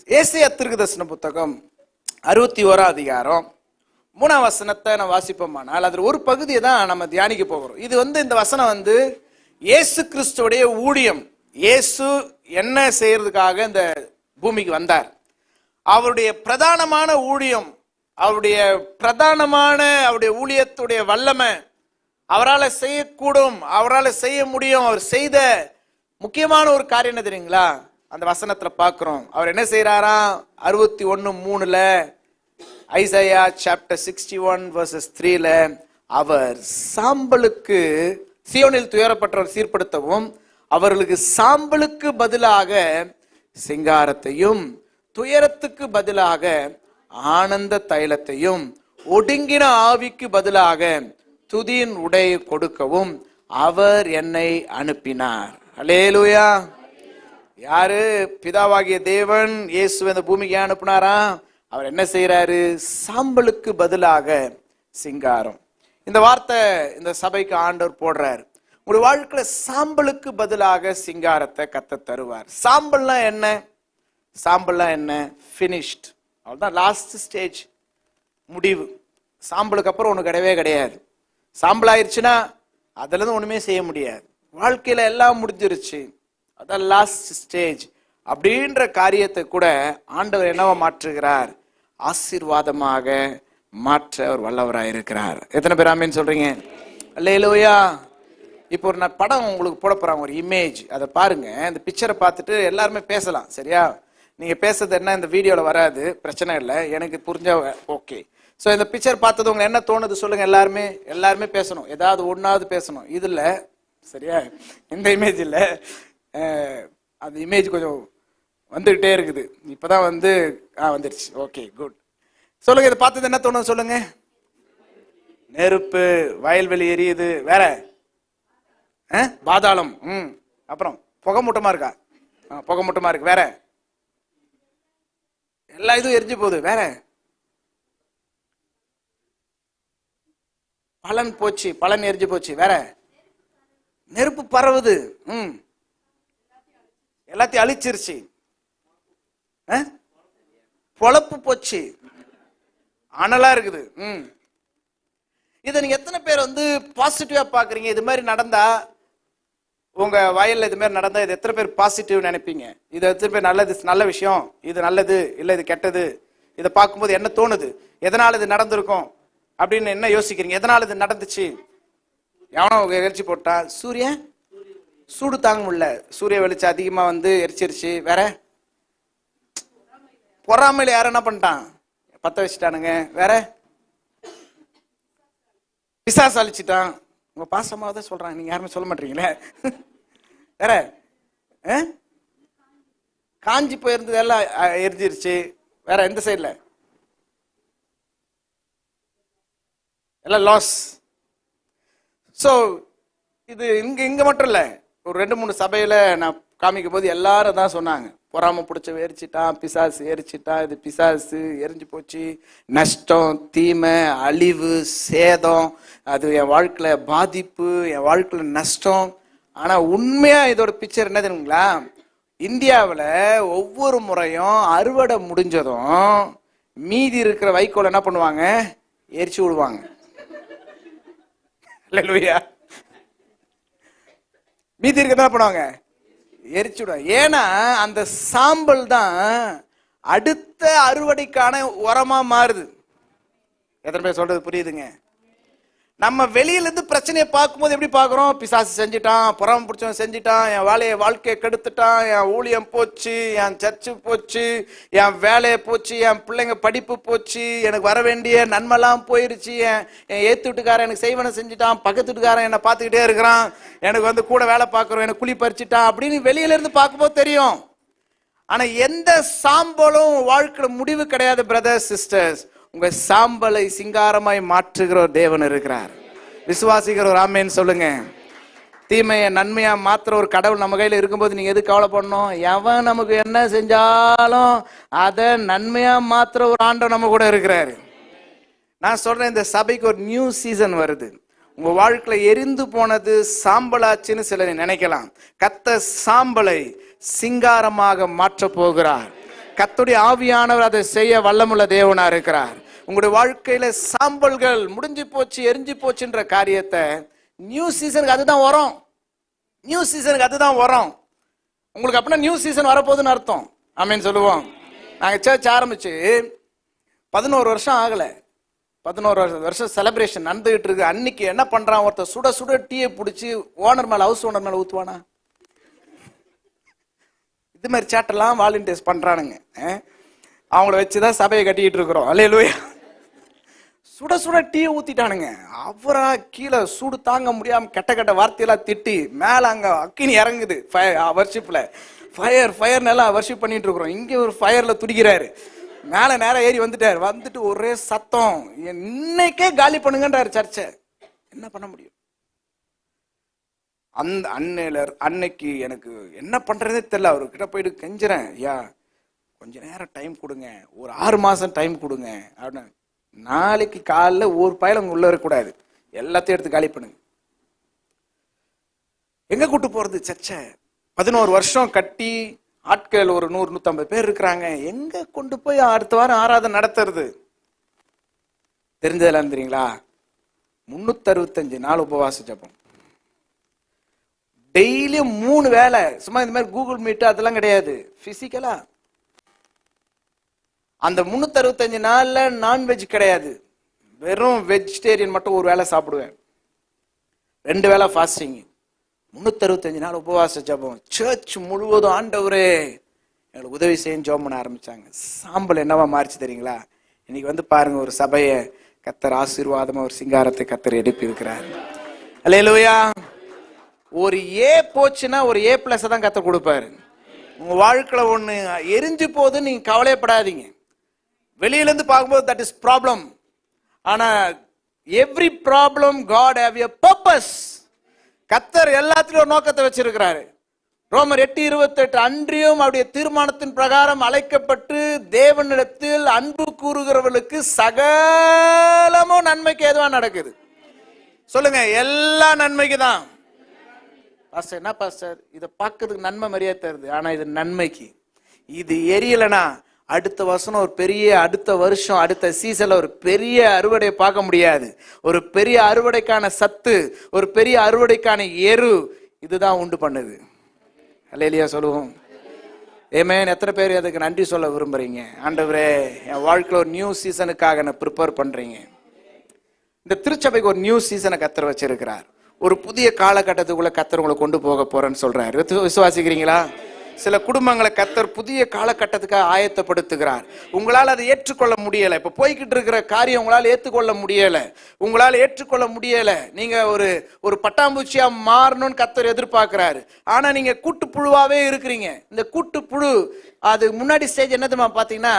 ஏசாயா தீர்க்கதரிசன புத்தகம் 61 அதிகாரம் 3 வசனத்தை நான் வாசிப்போமானால் அதில் ஒரு பகுதியை தான் நம்ம தியானிக்க போகிறோம். இது இந்த வசனம் இயேசு கிறிஸ்துவுடைய ஊழியம். இயேசு என்ன செய்யறதுக்காக இந்த பூமிக்கு வந்தார், அவருடைய பிரதானமான ஊழியம், அவருடைய ஊழியத்துடைய வல்லமை, அவரால் செய்யக்கூடும், அவரால் செய்ய முடியும். அவர் செய்த முக்கியமான ஒரு காரியம் என்ன தெரியுங்களா? அந்த வசனத்துல பார்க்கிறோம். அவர் என்ன செய்யறாராம்? 61:3 ஐசாயா சாப்டர் 61 verses 3ல அவர் சாம்பலுக்கு சீயோனில் துயரப்பட்டவர் சீர்படுத்தவும் அவர்களுக்கு சாம்பலுக்கு பதிலாக சிங்காரத்தையும் துயரத்துக்கு பதிலாக ஆனந்த தைலத்தையும் ஒடுங்கின ஆவிக்கு பதிலாக துதியின் உடையை கொடுக்கவும் அவர் என்னை அனுப்பினார். அல்லேலூயா. யாரு? பிதாவாகிய தேவன் இயேசு இந்த பூமிக்கு அனுப்பினாரா? அவர் என்ன செய்யறாரு? சாம்பலுக்கு பதிலாக சிங்காரம். இந்த வார்த்தை இந்த சபைக்கு ஆண்டவர் போடுறாரு. ஒரு வாழ்க்கையில சாம்பலுக்கு பதிலாக சிங்காரத்தை கர்த்தர் தருவார். சாம்பல்னா என்ன? சாம்பல்னா என்ன? ஃபினிஷ்ட். அவ்வளவுதான், லாஸ்ட் ஸ்டேஜ், முடிவு. சாம்பலுக்கு அப்புறம் ஒண்ணு கிடையவே கிடையாது. சாம்பல் ஆயிடுச்சுன்னா அதுல இருந்து ஒண்ணுமே செய்ய முடியாது. வாழ்க்கையில எல்லாம் முடிஞ்சிருச்சு, அதான் லாஸ்ட் ஸ்டேஜ். அப்படின்ற காரியத்தை கூட ஆண்டவர் என்னவா மாற்றுகிறார்? ஆசீர்வாதமாக மாற்ற அவர் வல்லவராக இருக்கிறார். எத்தனை பேர் ஆமென் சொல்றீங்க? அல்லேலூயா. இப்போ ஒரு நான் படம் உங்களுக்கு போட போறாங்க, ஒரு இமேஜ், அதை பாருங்க. இந்த பிக்சரை பார்த்துட்டு எல்லாருமே பேசலாம், சரியா? நீங்க பேசுறது என்ன இந்த வீடியோல வராது, பிரச்சனை இல்லை, எனக்கு புரிஞ்ச ஓகே. ஸோ இந்த பிக்சர் பார்த்தது உங்களுக்கு என்ன தோணுது சொல்லுங்க. எல்லாருமே பேசணும், ஏதாவது ஒன்னாவது பேசணும். இதுல சரியா? இந்த இமேஜ் இல்ல, அந்த இமேஜ் கொஞ்சம் வந்துகிட்டே இருக்குது. இப்பதான் வந்துருச்சு. Okay, good. சொல்லுங்க, இதை பார்த்தது என்ன தோணுது சொல்லுங்க. நெருப்பு, வயல்வெளி எரியுது, வேற பாதாளம், அப்புறம் புகை மூட்டமா இருக்கா? புகை மூட்டமா இருக்கு, வேற எல்லா இதுவும் எரிஞ்சு போகுது, வேற பலன் எரிஞ்சு போச்சு, வேற நெருப்பு பரவுது, எல்லாத்தையும் அழிச்சிருச்சு, பொழப்பு போச்சு, அனலா இருக்குது. இதை நீங்க எத்தனை பேர் பாசிட்டிவா பாக்குறீங்க? இது மாதிரி நடந்தா, உங்க வயல்ல இது மாதிரி நடந்தா இது எத்தனை பேர் பாசிட்டிவ் நினைப்பீங்க? இது எத்தனை பேர் நல்லது, நல்ல விஷயம், இது நல்லது, இல்ல இது கெட்டது? இதை பார்க்கும்போது என்ன தோணுது? எதனால இது நடந்திருக்கும் அப்படின்னு என்ன யோசிக்கிறீங்க? எதனால இது நடந்துச்சு? எவனோ எரிச்சு போட்டா? சூரியன் சூடு தாங்க முடியல, சூரிய வெளிச்சம் அதிகமா எரிச்சிருச்சு, வேற பொறாமையில யாரும் என்ன பண்ணிட்டான்? பத்த வச்சுட்டானுங்க, வேற பிசாசு அழிச்சிட்டான். உங்க பாசமாக தான் சொல்றாங்க, நீங்க யாருமே சொல்ல மாட்டீங்களே. வேற காஞ்சி போயிருந்தது எல்லாம் எரிஞ்சிருச்சு, வேற எந்த சைட்ல எல்லாம் லாஸ். ஸோ இது இங்க மட்டும் இல்ல, ஒரு 2-3 சபையில நான் காமிக்கும் போது எல்லாரும் தான் சொன்னாங்க, பொறாம பிடிச்ச எரிச்சிட்டான், பிசாசு எரிச்சிட்டான், இது பிசாசு எரிஞ்சு போச்சு, நஷ்டம், தீமை, அழிவு, சேதம், அது என் வாழ்க்கையில பாதிப்பு, என் வாழ்க்கையில நஷ்டம். ஆனா உண்மையா இதோட பிக்சர் என்ன தெரியுங்களா? இந்தியாவில் ஒவ்வொரு முறையும் அறுவடை முடிஞ்சதும் மீதி இருக்கிற வைக்கோல் என்ன பண்ணுவாங்க? எரிச்சு விடுவாங்க. அல்லேலூயா. மீதி இருக்கிறத பண்ணுவாங்க, எரிச்சு விடுவாங்க. ஏன்னா அந்த சாம்பல் தான் அடுத்த அறுவடைக்கான உரமா மாறுது. எத்தனை பேர் சொல்றது புரியுதுங்க? நம்ம வெளியில இருந்து பிரச்சனையை பார்க்கும்போது எப்படி பார்க்கிறோம்? பிசாசு செஞ்சுட்டான், புறம் பிடிச்சவன் செஞ்சுட்டான், என் வாழ்க்கையை கெடுத்துட்டான், என் ஊழியம் போச்சு, என் சர்ச்சு போச்சு, என் வேலையை போச்சு, என் பிள்ளைங்க படிப்பு போச்சு, எனக்கு வர வேண்டிய நன்மைலாம் போயிருச்சு, என் ஏத்து வீட்டுக்காரன் எனக்கு செய்வனை செஞ்சுட்டான், பக்கத்து வீட்டுக்காரன் என்னை பார்த்துக்கிட்டே இருக்கிறான், எனக்கு கூட வேலை பார்க்குறோம், எனக்கு குழி பறிச்சுட்டான் அப்படின்னு வெளியில இருந்து பார்க்கும்போது தெரியும். ஆனா எந்த சாம்பலும் வாழ்க்கையில முடிவு கிடையாது. பிரதர்ஸ், சிஸ்டர்ஸ், உங்க சாம்பலை சிங்காரமாய் மாற்றுகிற ஒரு தேவன் இருக்கிறார். விசுவாசிக்கிற ஒரு ஆமென் சொல்லுங்க. தீமையை நன்மையா மாத்திர ஒரு கடவுள் நம்ம கையில இருக்கும்போது நீங்க எது கவலைப்படணும்? எவன் நமக்கு என்ன செஞ்சாலும் அதை நன்மையா மாத்திர ஒரு ஆண்டவர் நம்ம கூட இருக்கிறாரு. நான் சொல்றேன், இந்த சபைக்கு ஒரு நியூ சீசன் வருது. உங்க வாழ்க்கையில எரிந்து போனது சாம்பலாச்சுன்னு சிலர் நினைக்கலாம். கர்த்தர் சாம்பலை சிங்காரமாக மாற்ற போகிறார். கர்த்தருடைய ஆவியானவர் அதை செய்ய வல்லமுள்ள தேவனா இருக்கிறார். உங்களுடைய வாழ்க்கையில சாம்பல்கள் முடிஞ்சு போச்சு, எரிஞ்சு போச்சுன்ற காரியத்தை நியூ சீசனுக்கு அதுதான் வரும். நியூ சீசனுக்கு அதுதான் வரும். உங்களுக்கு அப்படின்னா நியூ சீசன் வரப்போகுதுன்னு அர்த்தம். ஆமேன்னு சொல்லுவோம். நாங்கள் சர்ச் ஆரம்பிச்சு 11 வருஷம் ஆகலை. 11 வருஷம் செலிப்ரேஷன் நடந்துகிட்டு இருக்கு. அன்னைக்கு என்ன பண்றான், ஒருத்தர் சுட சுட டீயை பிடிச்சி ஓனர் மேல, ஹவுஸ் ஓனர் மேல ஊத்துவானா? இது மாதிரி சேட்டெல்லாம் வாலண்டியர்ஸ் பண்றானுங்க. அவங்கள வச்சுதான் சபையை கட்டிக்கிட்டு இருக்கிறோம். அல்லேலூயா. சுட சுட டீயை ஊத்திட்டானுங்க. அவரா கீழே சூடு தாங்க முடியாம கெட்ட கெட்ட வார்த்தையெல்லாம் திட்டி மேல அங்க அக்கினி இறங்குது. வர்ஷிப்ல ஃபயர் நல்லா வர்ஷிப் பண்ணிட்டு இருக்கிறோம். இங்க ஒரு ஃபயர்ல துடிக்கிறாரு. மேல நேரம் ஏறி வந்துட்டு ஒரே சத்தம், இன்னைக்கே காலி பண்ணுங்கன்றாரு சர்ச்சை. என்ன பண்ண முடியும்? அந்த அன்னைக்கு எனக்கு என்ன பண்றதே தெரியல. அவர்கிட்ட போயிட்டு கெஞ்சுறேன், ஐயா கொஞ்ச நேரம் டைம் கொடுங்க, ஒரு 6 மாசம் டைம் கொடுங்க அப்படின்னு. நாளைக்கு காலைல ஒரு பயல உள்ள இருக்கக்கூடாது, எல்லாத்தையும் எடுத்து காலி பண்ணுங்க. எங்க கூட்டு போறது சர்ச்சை? 11 வருஷம் கட்டி ஆட்கள் ஒரு 100-150 பேர் இருக்கிறாங்க. எங்க கொண்டு போய் அடுத்த வாரம் ஆராதனை நடத்துறது? தெரிஞ்சதெல்லாம் தெரியுங்களா? 365 நாள் உபவாச ஜபம், டெய்லியும் 3 வேளை. சும்மா இந்த மாதிரி கூகுள் மீட் அதெல்லாம் கிடையாது, பிசிக்கலா. அந்த 365 நாள்ல நான்வெஜ் கிடையாது, வெறும் வெஜிடேரியன் மட்டும் ஒரு வேளை சாப்பிடுவேன். 2 வேளை ஃபாஸ்டிங், 365 நாள் உபவாச ஜபம். சர்ச் முழுவதும் ஆண்டவரே எங்களுக்கு உதவி செய்ய ஜெபம் பண்ண ஆரம்பிச்சாங்க. சாம்பல் என்னவா மாறிச்சு தெரியுங்களா? இன்னைக்கு வந்து பாருங்க, ஒரு சபையை கர்த்தர் ஆசீர்வாதமா ஒரு சிங்காரத்தை கர்த்தர் எழுப்பி இருக்கிறார். அல்லேலூயா. ஒரு ஏ போச்சுன்னா ஒரு A+ தான் கர்த்தர் கொடுப்பாரு. உங்க வாழ்க்கையில ஒண்ணு எரிஞ்சு போது நீங்க கவலைப்படாதீங்க. வெளியில இருந்து பார்க்கும்போது தட் இஸ் ப்ராப்ளம். ஆனா every problem God have a purpose. கர்த்தர் எல்லாத்திலும் ஒரு நோக்கத்தை வச்சிருக்கிறாரு. ரோமர் 8:28, அன்றியும் அவருடைய தீர்மானத்தின் பிரகாரம் அழைக்கப்பட்டு தேவனிடத்தில் அன்பு கூறுகிறவர்களுக்கு சகலமும் நன்மைக்கு ஏதுவா நடக்குது. சொல்லுங்க, எல்லா நன்மைக்கு தான். பாஸ்டர் என்ன பாஸ்டர், இதை பார்க்கறதுக்கு நன்மை மரியாதை தருது, ஆனா இது நன்மைக்கு. இது எரியலனா அடுத்த வருஷம் ஒரு பெரிய, அடுத்த வருஷம் அடுத்த சீசன்ல ஒரு பெரிய அறுவடையை பார்க்க முடியாது. ஒரு பெரிய அறுவடைக்கான சத்து, ஒரு பெரிய அறுவடைக்கான எரு இதுதான் உண்டு பண்ணுது. அல்லேலூயா சொல்லுவோம். ஆமென். எத்தனை பேர் அதுக்கு நன்றி சொல்ல விரும்புறீங்க? ஆண்டவரே, என் வாழ்க்கையில ஒரு நியூ சீசனுக்காக நான் ப்ரிப்பேர் பண்றீங்க. இந்த திருச்சபைக்கு ஒரு நியூ சீசனை கர்த்தர் வச்சிருக்கிறார். ஒரு புதிய காலகட்டத்துக்குள்ள கர்த்தர் உங்களை கொண்டு போக போறேன்னு சொல்றாரு. விசுவாசிக்கிறீங்களா? சில குடும்பங்களை கர்த்தர் புதிய காலகட்டத்துக்காக ஆயத்தப்படுத்துகிறார். உங்களால் அதை ஏற்றுக்கொள்ள முடியலை. இப்போ போய்கிட்டு இருக்கிற காரியம் உங்களால் ஏற்றுக்கொள்ள முடியலை. உங்களால் ஏற்றுக்கொள்ள முடியலை. நீங்க ஒரு பட்டாம்பூச்சியா மாறணும்னு கர்த்தர் எதிர்பார்க்கிறாரு. ஆனா நீங்க கூட்டுப்புழுவாவே இருக்கிறீங்க. இந்த கூட்டுப்புழு அது முன்னாடி ஸ்டேஜ் என்ன தெரியுமா பார்த்தீங்கன்னா,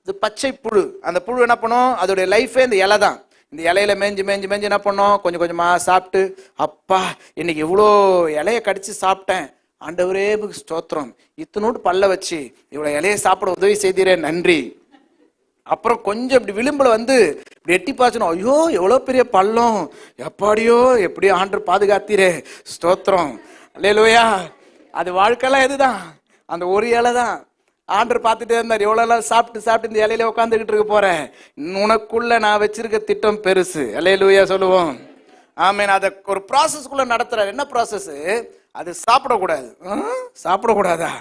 இது பச்சை புழு. அந்த புழு என்ன பண்ணும், அதோடைய லைஃபே இந்த இலை தான். இந்த இலையில மேஞ்சு என்ன பண்ணோம், கொஞ்சம் கொஞ்சமா சாப்பிட்டு, அப்பா இன்னைக்கு இவ்வளோ இலைய கடிச்சு சாப்பிட்டேன், ஆண்டவரே ஸ்தோத்திரம், இத்தனோடு பல்ல வச்சு இவ்வளவு இலைய சாப்பிட உதவி செய்தீரே நன்றி. அப்புறம் கொஞ்சம் இப்படி விளிம்புல வந்து இப்படி எட்டி பாய்ச்சணும், ஐயோ எவ்வளவு பெரிய பள்ளம், எப்பாடியோ எப்படியோ ஆண்டவர் பாதுகாத்தீரே ஸ்தோத்திரம். அல்லேலூயா. அது வாழ்க்கையெல்லாம் எதுதான், அந்த ஒரு இலை தான். ஆண்டவர் பார்த்துட்டே இருந்தார், எவ்வளவு சாப்பிட்டு இந்த இலையில உட்காந்துக்கிட்டு இருக்க போறேன், உனக்குள்ள நான் வச்சிருக்க திட்டம் பெருசு. அல்லேலூயா சொல்லுவோம். ஆமேன். அதை ஒரு ப்ராசஸ்க்குள்ள நடத்துறாரு. என்ன ப்ராசஸ்? அது சாப்பிடக்கூடாது. சாப்பிடக்கூடாதா?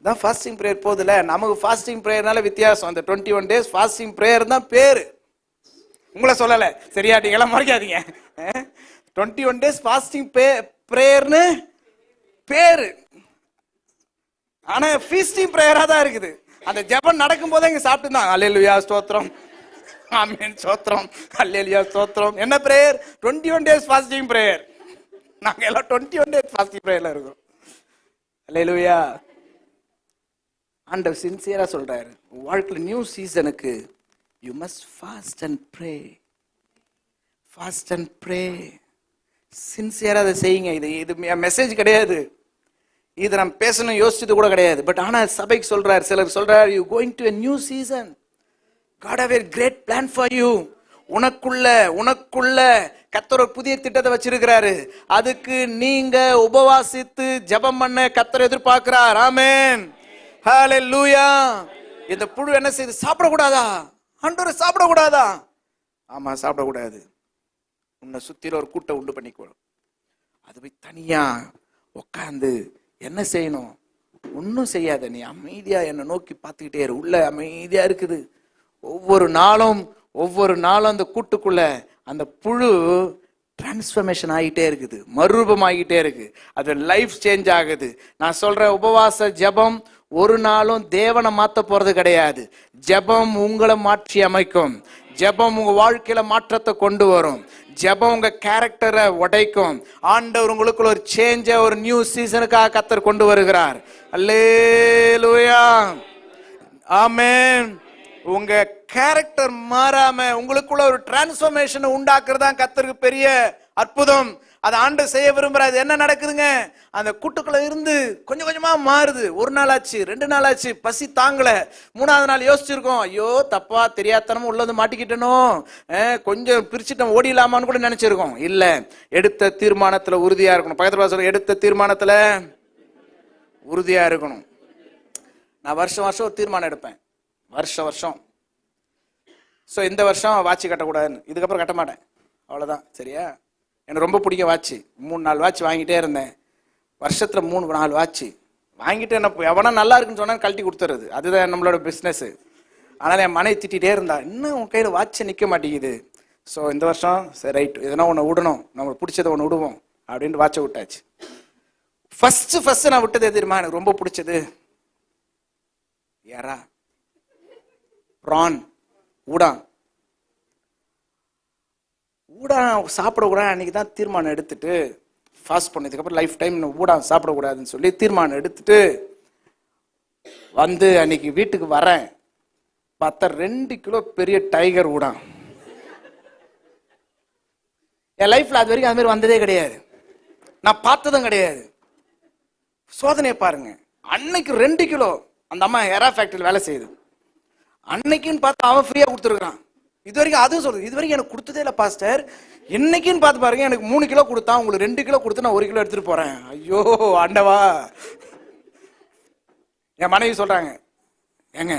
தான் ஃபாஸ்டிங் ப்ரேயர் போதில்ல. நமக்கு ஃபாஸ்டிங் ப்ரேயர்னால வித்தியாசம். அந்த 21 days ஃபாஸ்டிங் ப்ரேயர் தான் பேரு. உங்களை சொல்லலை, சரியா? நீங்களாம் மறைக்காதீங்க. 21 days ஃபாஸ்டிங் ப்ரேயர்னு பேரு, ஆனா ஃபீஸ்டிங் ப்ரேயரா தான் இருக்குது. அந்த ஜெபம் நடக்கும் போதே இங்க சாப்பிட்டு தான் அல்லேலூயா ஸ்தோத்திரம், ஆமென் ஸ்தோத்திரம், அல்லேலூயா ஸ்தோத்திரம். என்ன பிரேயர்? 21 days fasting prayer. நாங்க எல்லாம் 21 days ஃபாஸ்டிங் பிரேயர்ல இருக்கோம். அல்லேலூயா. ஆண்டவர் சின்சியரா சொல்றாரு, வாழ்க்கையில நியூ சீசனுக்கு you must fast and pray. Fast and pray. சின்சியரா அதை செய்யுங்க. இது மெசேஜ் கிடையாது, இது நம்ம பேசணும் யோசிச்சது கூட கிடையாது. பட் ஆனா சபைக்கு சொல்றாரு, சிலர் சொல்றாரு, you going to a new season. God have a great plan for you. உனக்குள்ள கர்த்தர் ஒரு புதிய திட்டத்தை வச்சிருக்கிறாரு. அதுக்கு நீங்க உபவாசித்து ஜெபம் பண்ண கர்த்தர் எதிர்பார்க்கிறார். ஆமென். ஹalleluya. இந்த புழு என்ன செய்யுது? சாப்பிடக்கூடாதா? ஆண்டவரே சாப்பிடக்கூடாதா? ஆமா, சாப்பிடக்கூடாது. உன்னை சுத்திர ஒரு கூட்டை உண்டு பண்ணிக்கோ. அது போய் தனியா உட்காந்து என்ன செய்யணும்? ஒன்னும் செய்யாத, நீ அமைதியா என்னை நோக்கி பார்த்துக்கிட்டே இரு. உள்ள அமைதியா இருக்குது. ஒவ்வொரு நாளும் அந்த கூட்டுக்குள்ள அந்த புழு டிரான்ஸ்ஃபர்மேஷன் ஆகிட்டே இருக்குது, மறுரூபம் ஆகிட்டே இருக்கு. அது லைஃப் சேஞ்ச் ஆகுது. நான் சொல்றேன், உபவாச ஜெபம் ஒரு நாளும் தேவனை மாத்த போறது கிடையாது. ஜெபம் உங்களை மாற்றி அமைக்கும். ஜெபம் உங்க வாழ்க்கையில மாற்றத்தை கொண்டு வரும். ஜெபம் உங்க கேரக்டரை உடைக்கும். ஆண்டவர் உங்களுக்குள்ள ஒரு சேஞ்ச, ஒரு நியூ சீசனுக்காக கர்த்தர் கொண்டு வருகிறார். அல்லேலூயா, ஆமென். உங்க கேரக்டர் மாறாம உங்களுக்குள்ள ஒரு டிரான்ஸ்ஃபர்மேஷன் உண்டாக்குறதா கர்த்தருக்கு பெரிய அற்புதம். அதை ஆண்டு செய்ய விரும்புறாரு. என்ன நடக்குதுங்க? அந்த கூட்டுக்குள்ள இருந்து கொஞ்சம் கொஞ்சமா மாறுது. ஒரு நாள் ஆச்சு, 2 நாள் ஆச்சு, பசி தாங்கல. 3ஆவது நாள் யோசிச்சிருக்கோம், ஐயோ தப்பா தெரியாதனமா உள்ளது மாட்டிக்கிட்டனோ, கொஞ்சம் பிரிச்சுட்டோம், ஓடிலாமான்னு கூட நினைச்சிருக்கோம். இல்ல, எடுத்த தீர்மானத்துல உறுதியா இருக்கணும். பக்கத்துல சொல்ல, எடுத்த தீர்மானத்துல உறுதியா இருக்கணும். நான் வருஷம் ஒரு தீர்மானம் எடுப்பேன், வருஷம். ஸோ இந்த வருஷம் வாட்சி கட்டக்கூடாதுன்னு, இதுக்கப்புறம் கட்ட மாட்டேன், அவ்வளோதான். சரியா? எனக்கு ரொம்ப பிடிக்கும் வாட்சி. 3-4 வாட்சி வாங்கிட்டே இருந்தேன். வருஷத்துல 3-4 வாட்சி வாங்கிட்டு என்ன, எவனா நல்லா இருக்குன்னு சொன்னா கழட்டி கொடுத்துறது. அதுதான் நம்மளோட பிஸ்னஸ். ஆனால் என் மனைவி திட்டிகிட்டே இருந்தா, இன்னும் உன் கையில் வாட்சி நிற்க மாட்டேங்குது. ஸோ இந்த வருஷம் சரி, ரைட், எதனா ஒன்று விடணும், நம்மளுக்கு பிடிச்சதை ஒன்று விடுவோம் அப்படின்ட்டு வாட்சை விட்டாச்சு. ஃபர்ஸ்ட் நான் விட்டது தெரியுமா? எனக்கு ரொம்ப பிடிச்சது யாரா? ப்ரான், ஊடான் சாப்பிடக்கூடாது. அன்னைக்கு தான் தீர்மானம் எடுத்துட்டு ஃபாஸ்ட் பண்ணதுக்கப்புறம் லைஃப் டைம் ஊடான் சாப்பிடக்கூடாதுன்னு சொல்லி தீர்மானம் எடுத்துட்டு வந்து அன்னைக்கு வீட்டுக்கு வரேன். பார்த்தா 2 கிலோ பெரிய டைகர் ஊடான். என் லைஃப்ல அது வரைக்கும் அது மாதிரி வந்ததே கிடையாது, நான் பார்த்ததும் கிடையாது. சோதனையை பாருங்க. அன்னைக்கு 2 கிலோ. அந்த அம்மா எரா ஃபேக்டரியில் வேலை செய்யுது. அன்னைக்குன்னு பார்த்து அவன் ஃப்ரீயா கொடுத்துருக்கான். இது வரைக்கும் அதுவும் சொல்றது, இது வரைக்கும் எனக்கு கொடுத்ததே இல்லை பாஸ்டர். இன்னைக்குன்னு பார்த்து பாருங்க, எனக்கு 3 கிலோ கொடுத்தான், உங்களுக்கு 2 கிலோ கொடுத்து நான் 1 கிலோ எடுத்துட்டு போறேன். ஐயோ ஆண்டவா. என் மனைவி சொல்றாங்க, ஏங்க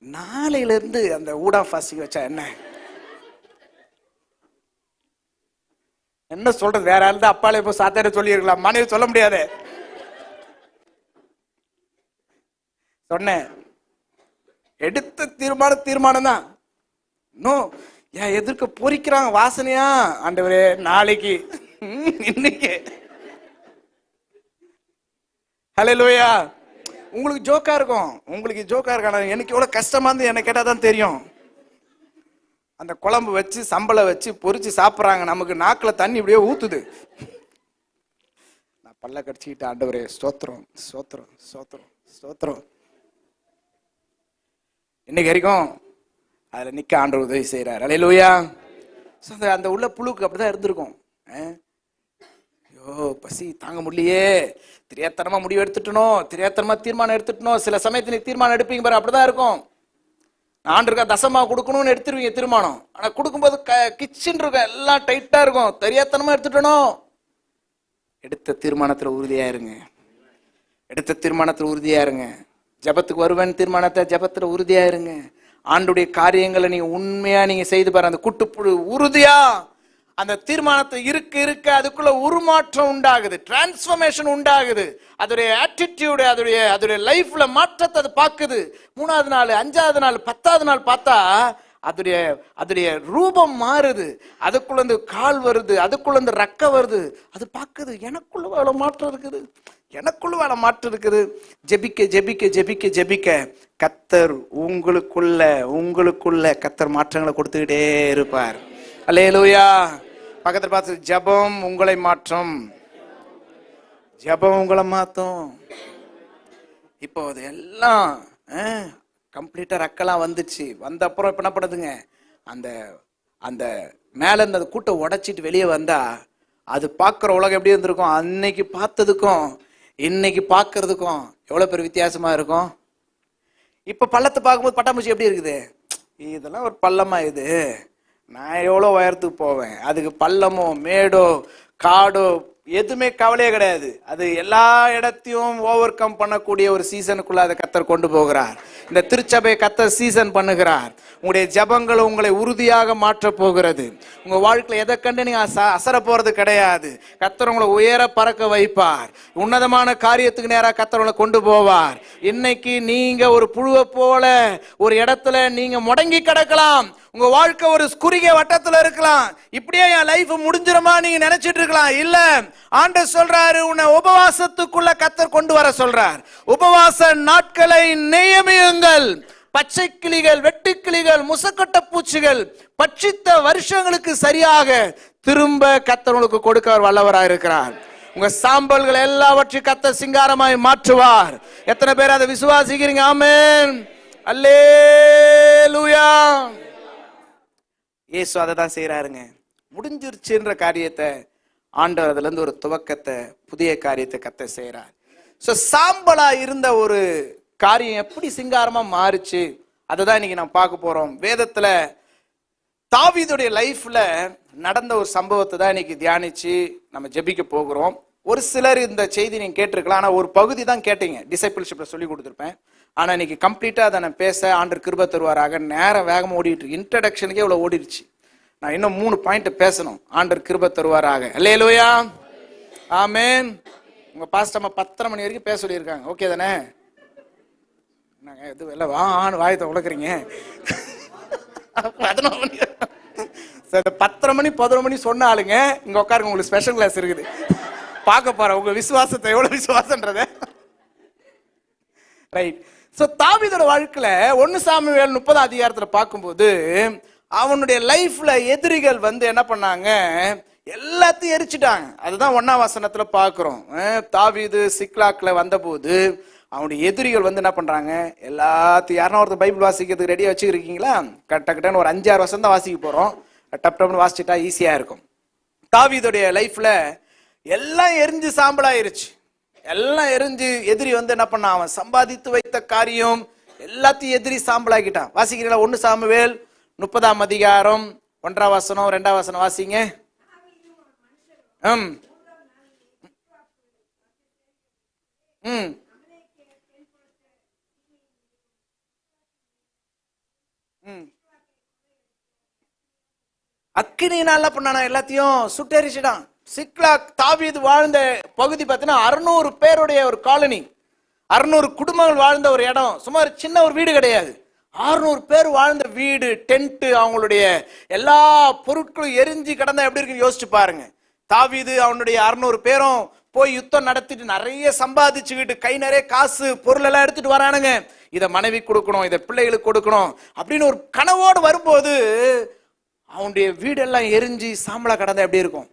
நாளையில இருந்து அந்த ஊடா ஃபாஸ்டிங் வச்சா என்ன சொல்றது? வேற யாரும் அப்பாலே இப்போ சாத்தார சொல்லியிருக்கலாம், மனைவி சொல்ல முடியாது. சொன்னேன், எடுத்த தீர்மானம் தான். என் எதிர்க்க பொறிக்கிறாங்க வாசனையா, ஆண்டவரே நாளைக்கு இன்னைக்கு. ஹல்லேலூயா. உங்களுக்கு ஜோக்கா இருக்கும், எனக்கு எவ்வளவு கஷ்டமா இருந்து என்ன கேட்டாதான் தெரியும். அந்த குழம்பு வச்சு சம்பளம் வச்சு பொரிச்சு சாப்பிட்றாங்க, நமக்கு நாக்குல தண்ணி இப்படியே ஊத்துது. நான் பல்ல கடிச்சுக்கிட்டு, ஆண்டவரே ஸ்தோத்திரம் ஸ்தோத்திரம் ஸ்தோத்திரம் ஸ்தோத்திரம். இன்னைக்கு வரைக்கும் அதுல நிக்க ஆண்டவர் உதவி செய்யறார். அல்லேலூயா. அந்த உள்ள புழுக்கு அப்படிதான் இருந்திருக்கும். ஐயோ பசி தாங்க முடியலையே, தெரியாதனமா முடிவு எடுத்துட்டணும், தெரியாதனமா தீர்மானம் எடுத்துட்டணும். சில சமயத்துல தீர்மானம் எடுப்பீங்க பாரு, அப்படிதான் இருக்கும். ஆண்டருக்கா தசமா கொடுக்கணும்னு எடுத்துருவீங்க தீர்மானம், ஆனா கொடுக்கும்போது கிச்சன் இருக்கும், எல்லாம் டைட்டா இருக்கும், தெரியாதனமா எடுத்துட்டணும். எடுத்த தீர்மானத்துல உறுதியா இருங்க. எடுத்த தீர்மானத்துல உறுதியா இருங்க. ஜபத்துக்கு வருவேன் தீர்மானத்தை ஜபத்துல உறுதியா இருங்க. ஆண்டுடைய காரியங்களை நீங்க உண்மையா நீங்க செய்து பாருங்க. அந்த கூட்டுப்புழு உறுதியா அந்த தீர்மானத்தை இருக்க அதுக்குள்ள உருமாற்றம் உண்டாகுது, டிரான்ஸ்ஃபர்மேஷன் உண்டாகுது. அதோடைய ஆட்டிடியூடு, அதோடைய லைஃப்ல மாற்றத்தை அது பார்க்குது. 3ஆவது நாள், 5ஆவது நாள், 10ஆவது நாள் பார்த்தா அதோடைய ரூபம் மாறுது. அதுக்குள்ள இருந்து கால் வருது, அதுக்குள்ள இருந்து ரெக்க வருது. அது பார்க்குது, எனக்குள்ள வேலை மாற்றம் இருக்குது, ஜெபிக்க ஜெபிக்க ஜெபிக்க ஜெபிக்க கர்த்தர் உங்களுக்குள்ள கர்த்தர் மாற்றங்களை கொடுத்துக்கிட்டே இருப்பார். அல்லேலூயா. பக்கத்துல பார்த்து, ஜெபம் உங்களை மாற்றும், ஜெபம் உங்களை மாத்தும். இப்போ அது எல்லாம் கம்ப்ளீட்டா ரெக்கலாம் வந்துச்சு. வந்த அப்புறம் இப்ப என்ன பண்ணுதுங்க, அந்த மேல இருந்த கூட்டை உடைச்சிட்டு வெளியே வந்தா அது பார்க்குற உலகம் எப்படி இருந்திருக்கும்? அன்னைக்கு பார்த்ததுக்கும் இன்னைக்கு பார்க்கறதுக்கும் எவ்வளவு பெரிய வித்தியாசமா இருக்கும். இப்ப பள்ளத்தை பார்க்கும்போது பட்டாம்பூச்சி எப்படி இருக்குது? இதெல்லாம் ஒரு பள்ளமா? இது நான் எவ்வளோ உயரத்துக்கு போவேன், அதுக்கு பள்ளமோ மேடோ காடோ எதுவுமே கவலையே கிடையாது. அது எல்லா இடத்தையும் ஓவர் கம் பண்ணக்கூடிய ஒரு சீசனுக்குள்ள அதை கத்தர் கொண்டு போகிறார். இந்த திருச்சபை கத்தர் சீசன் பண்ணுகிறார். உங்களுடைய ஜபங்களை உங்களை உறுதியாக மாற்ற போகிறது. உங்க வாழ்க்கையில எதை கண்டு நீங்க அசர போறது கிடையாது. கத்தர் உங்களை உயர பறக்க வைப்பார். உன்னதமான காரியத்துக்கு நேராக கத்தர் உங்களை கொண்டு போவார். இன்னைக்கு நீங்க ஒரு புழுவை போல ஒரு இடத்துல நீங்க முடங்கி கிடக்கலாம். உங்க வாழ்க்கை ஒரு குறுகிய வட்டத்துல இருக்கலாம். இப்படியே என் லைஃப் முடிஞ்சிருமா நீங்க நினைச்சிட்டு இருக்கலாம். இல்ல, ஆண்டவர் சொல்றாரு, உன்னை உபவாசத்துக்குள்ள கத்தர் கொண்டு வர சொல்றார். உபவாச நாட்களை நியமியுங்கள். பச்சை கிளிகள், வெட்டுக்கிளிகள், முசக்கட்ட பூச்சிகள் பட்சித்த வருஷங்களுக்கு சரியாக திரும்ப கத்தர் உங்களுக்கு கொடுக்க வல்லவராக இருக்கிறார். உங்க சாம்பல்கள் எல்லாவற்றையும் கத்தர் சிங்காரமாய் மாற்றுவார். எத்தனை பேர் அதை விசுவாசிக்கிறீங்க? ஆமென், அல்லேலூயா. இயேசு அதை தான் செய்யறாருங்க. முடிஞ்சிருச்சுன்ற காரியத்தை ஆண்டவர் அதுல இருந்து ஒரு துவக்கத்தை, புதிய காரியத்தை கத்த செய்யறார். சோ சாம்பலா இருந்த ஒரு காரியம் எப்படி சிங்காரமா மாறுச்சு, அதுதான் இன்னைக்கு நான் பார்க்க போறோம். வேதத்துல தாவீதுடைய லைஃப்ல நடந்த ஒரு சம்பவத்தை தான் இன்னைக்கு தியானிச்சு நம்ம ஜெபிக்க போகிறோம். ஒரு சிலர் இந்த செய்தி நீங்க கேட்டிருக்கலாம், ஆனா ஒரு பகுதி தான் கேட்டீங்க. டிசைபிள்ஷிப்ல சொல்லி கொடுத்துருப்பேன். ஆனா இன்னைக்கு கம்ப்ளீட்டா அதை நான் பேச ஆண்டவர் கிருபை தருவாராக. நேரம் வேகமா ஓடிட்டு இருக்கு. இன்ட்ரடக்ஷனுக்கே இவ்வளவு ஓடிடுச்சு. நான் இன்னும் 3 பாயிண்ட் பேசணும். ஆண்டவர் கிருபை தருவாராக. அல்லேலூயா, ஆமென். உங்க பாஸ்டர் 10:30 மணி வரைக்கும் பேச சொல்லியிருக்காங்க. ஓகே தானே? இது எல்லாம் வாயத்தை உழக்கிறீங்க. 11 மணி 10:30 மணி 11 மணி சொன்ன ஆளுங்க இங்க உட்காருங்க. உங்களுக்கு ஸ்பெஷல் கிளாஸ் இருக்குது. பார்க்க போற உங்க விசுவாசத்தை, எவ்வளவு விசுவாசம்ன்றத. ரைட். சோ தாவீதோட வாழ்க்கையில 1 சாமுவேல் 30 அதிகாரத்துல பார்க்கும்போது அவனுடைய லைஃப்ல எதிரிகள் என்ன பண்ணாங்க, எல்லாத்தையும் எரிச்சிட்டாங்க. அதுதான் 1ஆம் வசனத்துல பாக்குறோம். தாவீது சிக்லாக்ல வந்த போது அவனுடைய எதிரிகள் என்ன பண்றாங்க, எல்லாத்தையும். யாருன்னா ஒருத்தர் பைபிள் வாசிக்கிறதுக்கு ரெடியா வச்சுருக்கீங்களா? கட்டன்னு ஒரு 5-6 வருஷம் தான் வாசிக்க போறோம். டப்னு வாசிச்சுட்டா ஈஸியா இருக்கும். தாவீதுடைய லைஃப்ல எல்லாம் எரிஞ்சு சாம்பலாயிருச்சு. எல்லாம் எரிஞ்சு எதிரி என்ன பண்ணான், அவன் சம்பாதித்து வைத்த காரியம் எல்லாத்தையும் எதிரி சாம்பலாக்கிட்டான். வாசிக்கிறீங்களா? 1 சாமுவேல் 30ஆம் அதிகாரம் 1ஆம் வசனம் 2ஆம் வசனம் வாசிங்க. அக்கினியினால பண்ணானா, எல்லாத்தையும் சுட்டெரிச்சிடான். சிக்லாக் தாவீது வாழ்ந்த பகுதி பார்த்தீங்கன்னா 600 பேருடைய ஒரு காலனி, 600 குடும்பங்கள் வாழ்ந்த ஒரு இடம். சுமார் சின்ன ஒரு வீடு கிடையாது. 600 பேர் வாழ்ந்த வீடு, டென்ட், அவங்களுடைய எல்லா பொருட்களும் எரிஞ்சு கிடந்தா எப்படி இருக்குன்னு யோசிச்சு பாருங்க. தாவீது அவனுடைய 600 பேரும் போய் யுத்தம் நடத்திட்டு நிறைய சம்பாதிச்சுக்கிட்டு கை நிறைய காசு பொருள் எல்லாம் எடுத்துட்டு வரானுங்க. இதை மனைவி கொடுக்கணும், இதை பிள்ளைகளுக்கு கொடுக்கணும் அப்படின்னு ஒரு கனவோடு வரும்போது அவனுடைய வீடெல்லாம் எரிஞ்சு சாம்பலா கடந்தா எப்படி இருக்கும்?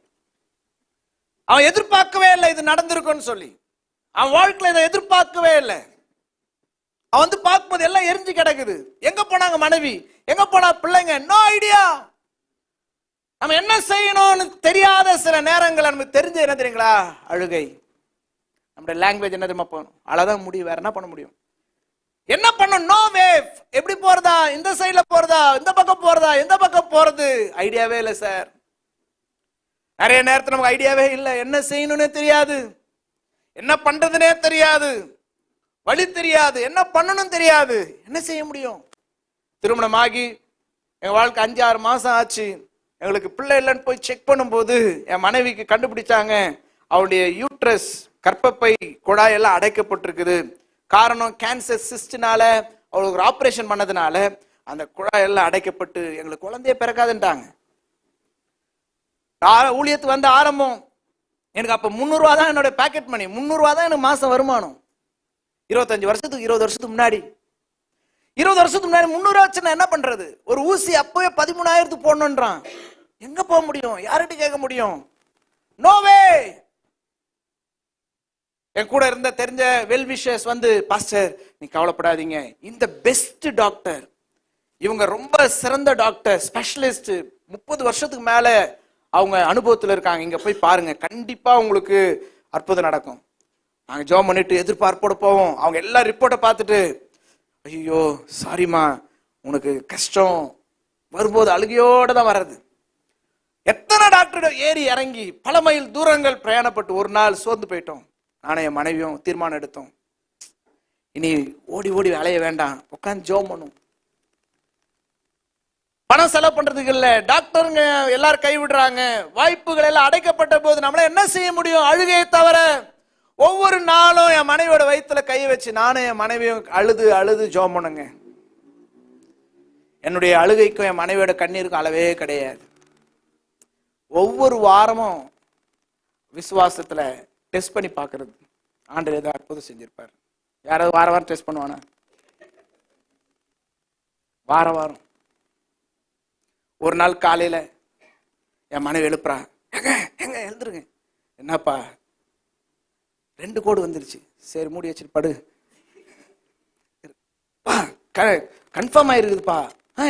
அவன் எதிர்பார்க்கவே இல்லை இது நடந்திருக்குன்னு சொல்லி. அவன் வாழ்க்கையில இதை எதிர்பார்க்கவே இல்லை. அவன் பார்க்கும்போது எல்லாம் எரிஞ்சு கிடக்குது. எங்க போனாங்க மனைவி, எங்க போனா பிள்ளைங்க? No idea. நம்ம என்ன செய்யணும்னு தெரியாத சில நேரங்கள் நமக்கு தெரிஞ்ச என்ன தெரியுங்களா? அழுகை. நம்முடைய லாங்குவேஜ் என்ன தெரியுமா? போகணும், அழதான் முடியும். வேற என்ன பண்ண முடியும்? என்ன பண்ணும்? No way. எப்படி போறதா? இந்த சைட்ல போறதா, இந்த பக்கம் போறதா, எந்த பக்கம் போறது? ஐடியாவே இல்லை சார். நிறைய நேரத்தில் நமக்கு ஐடியாவே இல்லை. என்ன செய்யணும்னே தெரியாது, என்ன பண்றதுனே தெரியாது, வழி தெரியாது, என்ன பண்ணணும் தெரியாது. என்ன செய்ய முடியும்? திருமணமாகி எங்க வாழ்க்கை 5-6 மாசம் ஆச்சு. எங்களுக்கு பிள்ளை இல்லைன்னு போய் செக் பண்ணும்போது என் மனைவிக்கு கண்டுபிடிச்சாங்க, அவளுடைய யூட்ரஸ், கர்ப்பப்பை குழாய் எல்லாம் அடைக்கப்பட்டிருக்குது. காரணம் கேன்சர் சிஸ்ட்னால, அவளுக்கு ஒரு ஆபரேஷன் பண்ணதுனால அந்த குழாய் எல்லாம் அடைக்கப்பட்டு எங்களுக்கு குழந்தைய பிறக்காதுன்ட்டாங்க. ஊழியத்துக்கு ஆரம்பம் எனக்கு அப்ப 300 ரூபா தான் என்னோட பாக்கெட் மணி. 300 ரூபா தான் எனக்கு மாசம் வருமானம். 25 வருஷத்துக்கு 20 வருஷத்துக்கு முன்னாடி 20 வருஷத்துக்கு முன்னாடி 300 ரூபா வச்சு நான் என்ன பண்றது? ஒரு ஊசி அப்பவே 13,000 போடணும்ன்றான். எங்க போக முடியும்? யார்கிட்ட கேட்க முடியும்? நோவே. என் கூட இருந்த தெரிஞ்ச வெல் விஷஸ் பாஸ்டர் நீ கவலைப்படாதீங்க, இந்த பெஸ்ட் டாக்டர், இவங்க ரொம்ப சிறந்த டாக்டர், ஸ்பெஷலிஸ்ட், 30 வருஷத்துக்கு மேல அவங்க அனுபவத்தில் இருக்காங்க, இங்க போய் பாருங்க, கண்டிப்பா உங்களுக்கு அற்புதம் நடக்கும். நாங்க ஜெபம் பண்ணிட்டு எதிர்பார்ப்போட போவோம். அவங்க எல்லா ரிப்போர்ட்டை பார்த்துட்டு, ஐயோ சாரிம்மா, உனக்கு கஷ்டம் வரும்போது அழுகையோட தான் வர்றது. எத்தனை டாக்டர் ஏறி இறங்கி பல மைல் தூரங்கள் பிரயாணப்பட்டு ஒரு நாள் சோர்ந்து போயிட்டோம். நானும் என் மனைவியும் தீர்மானம் எடுத்தோம், இனி ஓடி ஓடி அலைய வேண்டாம், உட்காந்து ஜெபம் பண்ணும். பணம் செலவு பண்றதுக்கு இல்ல, டாக்டருங்க எல்லாரும் கைவிடுறாங்க, வாய்ப்புகள் எல்லாம் அடைக்கப்பட்ட போது நம்மளால என்ன செய்ய முடியும்? அழுகையை தவிர. ஒவ்வொரு நாளும் என் மனைவியோட வயிற்றுல கை வச்சு நானும் என் மனைவியும் அழுது அழுது ஜெபம் பண்ணுங்க. என்னுடைய அழுகைக்கும் என் மனைவியோட கண்ணீருக்கும் அளவே கிடையாது. ஒவ்வொரு வாரமும் விசுவாசத்துல டெஸ்ட் பண்ணி பார்க்கறது. ஆண்டவர் ஏதோ அற்புதம் செஞ்சிருப்பார். யாராவது வாரம் வாரம் டெஸ்ட் பண்ணுவானா? வாரம் வாரம். ஒரு நாள் காலையில என் மனைவி எழுப்புறா, எங்க எழுந்துருங்க. என்னப்பா? 2 கோடு வந்துருச்சு. சரி மூடி வச்சுட்டு படு. கன்ஃபார்ம் ஆயிருக்குதுப்பா.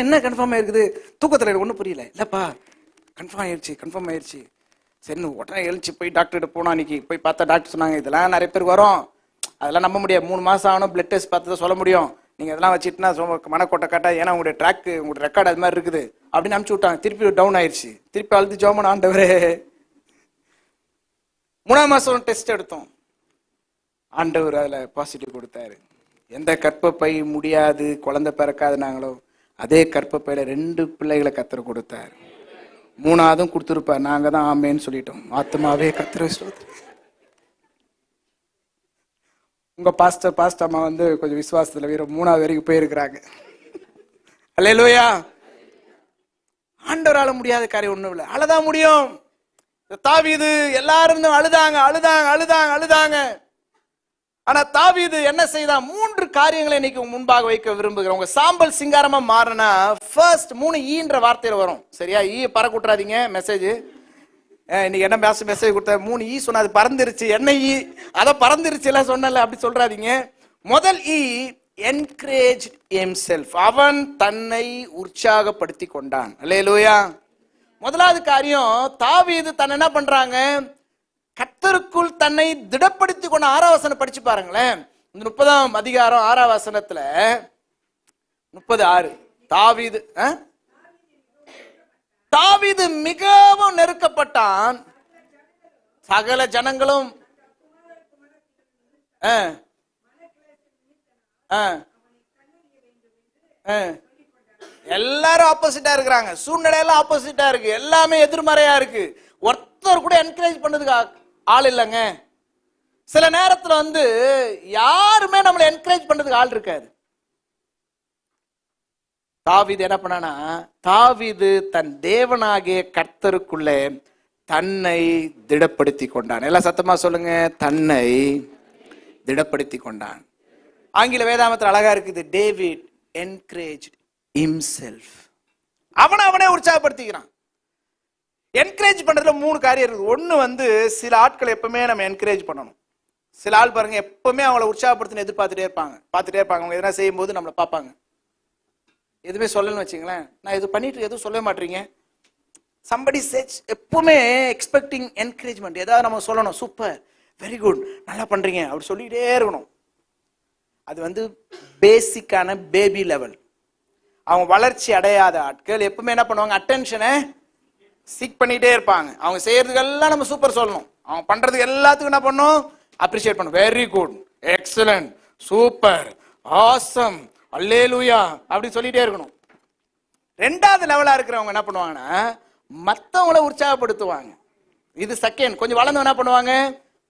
என்ன கன்ஃபார்ம் ஆயிருக்குது? தூக்கத்துல ஒன்றும் புரியல. இல்லப்பா கன்ஃபார்ம் ஆயிடுச்சு. சரி உடனே எழுச்சி போய் டாக்டர்கிட்ட போனோம். அன்னைக்கு போய் பார்த்தா டாக்டர் சொன்னாங்க, இதெல்லாம் நிறைய பேர் வரும், அதெல்லாம் நம்ப முடியாது, 3 மாசம் ஆகணும், பிளட் டெஸ்ட் பார்த்து தான் சொல்ல முடியும், நீங்க இதெல்லாம் வச்சுட்டுனா மனக்கோட்டை காட்டா, ஏன்னா உங்களுடைய ட்ராக் உங்களுடைய ரெக்கார்டு அது மாதிரி இருக்குது அப்படின்னு அனுப்பிச்சு விட்டாங்க. திருப்பி டவுன் ஆயிடுச்சு. திருப்பி அழுது ஜோமன், ஆண்டவரே 3ஆம் மாசம் டெஸ்ட் எடுத்தோம். ஆண்டவர் அதுல பாசிட்டிவ் கொடுத்தாரு. எந்த கற்பப்பை முடியாது குழந்தை பிறக்காதுனாங்களோ அதே கற்பப்பையில 2 பிள்ளைகளை கர்த்தர் கொடுத்தார். 3ஆவதும் கொடுத்துருப்பார். நாங்க தான் ஆமேன்னு சொல்லிட்டோம். ஆத்மாவே கர்த்தரை ஸ்தோத்திரி. உங்க பாஸ்டர் அம்மா வந்து கொஞ்சம் விசுவாசத்துல வீர 3ஆவது வரைக்கும் போயிருக்கிறாங்க. அல்லேலூயா. ஆண்டவரால முடியாத காரியம் ஒண்ணும் இல்லை. அழதான் முடியும். தாவீது எல்லாரும் அழுதாங்க. ஆனா தாவீது என்ன செய்தான்? 3 காரியங்களை இன்னைக்கு முன்பாக வைக்க விரும்புகிறேன். உங்க சாம்பல் சிங்காரமா மாறினா ஃபர்ஸ்ட் 3 ஈன்ற வார்த்தையில வரும். சரியா? ஈ பறக்கூட்டாதீங்க. மெசேஜ் இன்னைக்கு என்ன மெசேஜ் கொடுத்த 3 ஈ சொன்னா அது பறந்துருச்சு. என்ன ஈ அத பறந்துருச்சு எல்லாம் சொன்னல அப்படி சொல்றாதீங்க. முதல் ஈ என்கரேஜ் himself. அவன் தன்னை உற்சாகப்படுத்தி கொண்டான். அல்லேலூயா. முதலாவது காரியம், தாவீது தன்னை என்ன பண்றாங்க? கர்த்தருக்குள் தன்னை திடப்படுத்தி கொண்ட. 6ஆம் வசனம் படிச்சு பாருங்களேன். இந்த 30ஆம் அதிகாரம் 6ஆம் வசனத்துல 36 தாவீது மிகவும் நெருக்கப்பட்டான். சகல ஜனங்களும் எல்லாரும் ஆப்போசிட்டா இருக்கிறாங்க. சூழ்நிலை எல்லாம் ஆப்போசிட்டா இருக்கு. எல்லாமே எதிர்மறையா இருக்கு. ஒருத்தர் கூட என்கரேஜ் பண்ணதுக்கு ஆள் இல்லைங்க. சில நேரத்துல வந்து யாருமே நம்மளை என்கரேஜ் பண்றதுக்கு ஆள் இருக்காது. தாவீது என்ன பண்ணானா? தாவீது தன் தேவனாகிய கர்த்தருக்குள்ளே தன்னை திடப்படுத்தி கொண்டான். எல்லாம் சத்தமா சொல்லுங்க, தன்னை திடப்படுத்தி கொண்டான். ஆங்கில வேதாமத்தில் அழகா இருக்குது, டேவிட் என்கரேஜ்ட் himself. அவனே உற்சாகப்படுத்திக்கிறான். என்கரேஜ் பண்றதுல 3 காரியம் இருக்குது. ஒண்ணு வந்து சில ஆட்களை எப்பவுமே நம்ம என்கரேஜ் பண்ணணும். சில ஆள் பாருங்க எப்பவுமே அவங்கள உற்சாகப்படுத்தின எதிர்பார்த்துட்டே இருப்பாங்க. அவங்க எதனா செய்யும் போது நம்மளை பார்ப்பாங்க. எதுவுமே சொல்லணும்னு வச்சுங்களேன், நான் இது பண்ணிட்டு எதுவும் சொல்ல மாட்டீங்க. somebody says, எப்பவுமே எக்ஸ்பெக்டிங் என்கரேஜ்மெண்ட். ஏதாவது நம்ம சொல்லணும், சூப்பர், வெரி குட், நல்லா பண்றீங்க அப்படி சொல்லிட்டே இருக்கணும். அது வந்து பேசிக்கான பேபி லெவல். அவங்க வளர்ச்சி அடையாத ஆட்கள் எப்பவுமே என்ன பண்ணுவாங்க? அட்டென்ஷனை சீக் பண்ணிட்டே இருப்பாங்க. அவங்க செய்யறதுக்கெல்லாம் நம்ம சூப்பர் சொல்லணும். அவங்க பண்றதுக்கு எல்லாத்துக்கும் என்ன பண்ணும்? அப்ரிஷியேட் பண்ணும். Very good, excellent, super, awesome, hallelujah அப்படி சொல்லிட்டே இருக்கணும். 2வது லெவலா இருக்கிறவங்க என்ன பண்ணுவாங்கன்னா மத்தவங்கள உற்சாகப்படுத்துவாங்க. இது செகண்ட். கொஞ்சம் வளர்ந்து என்ன பண்ணுவாங்க?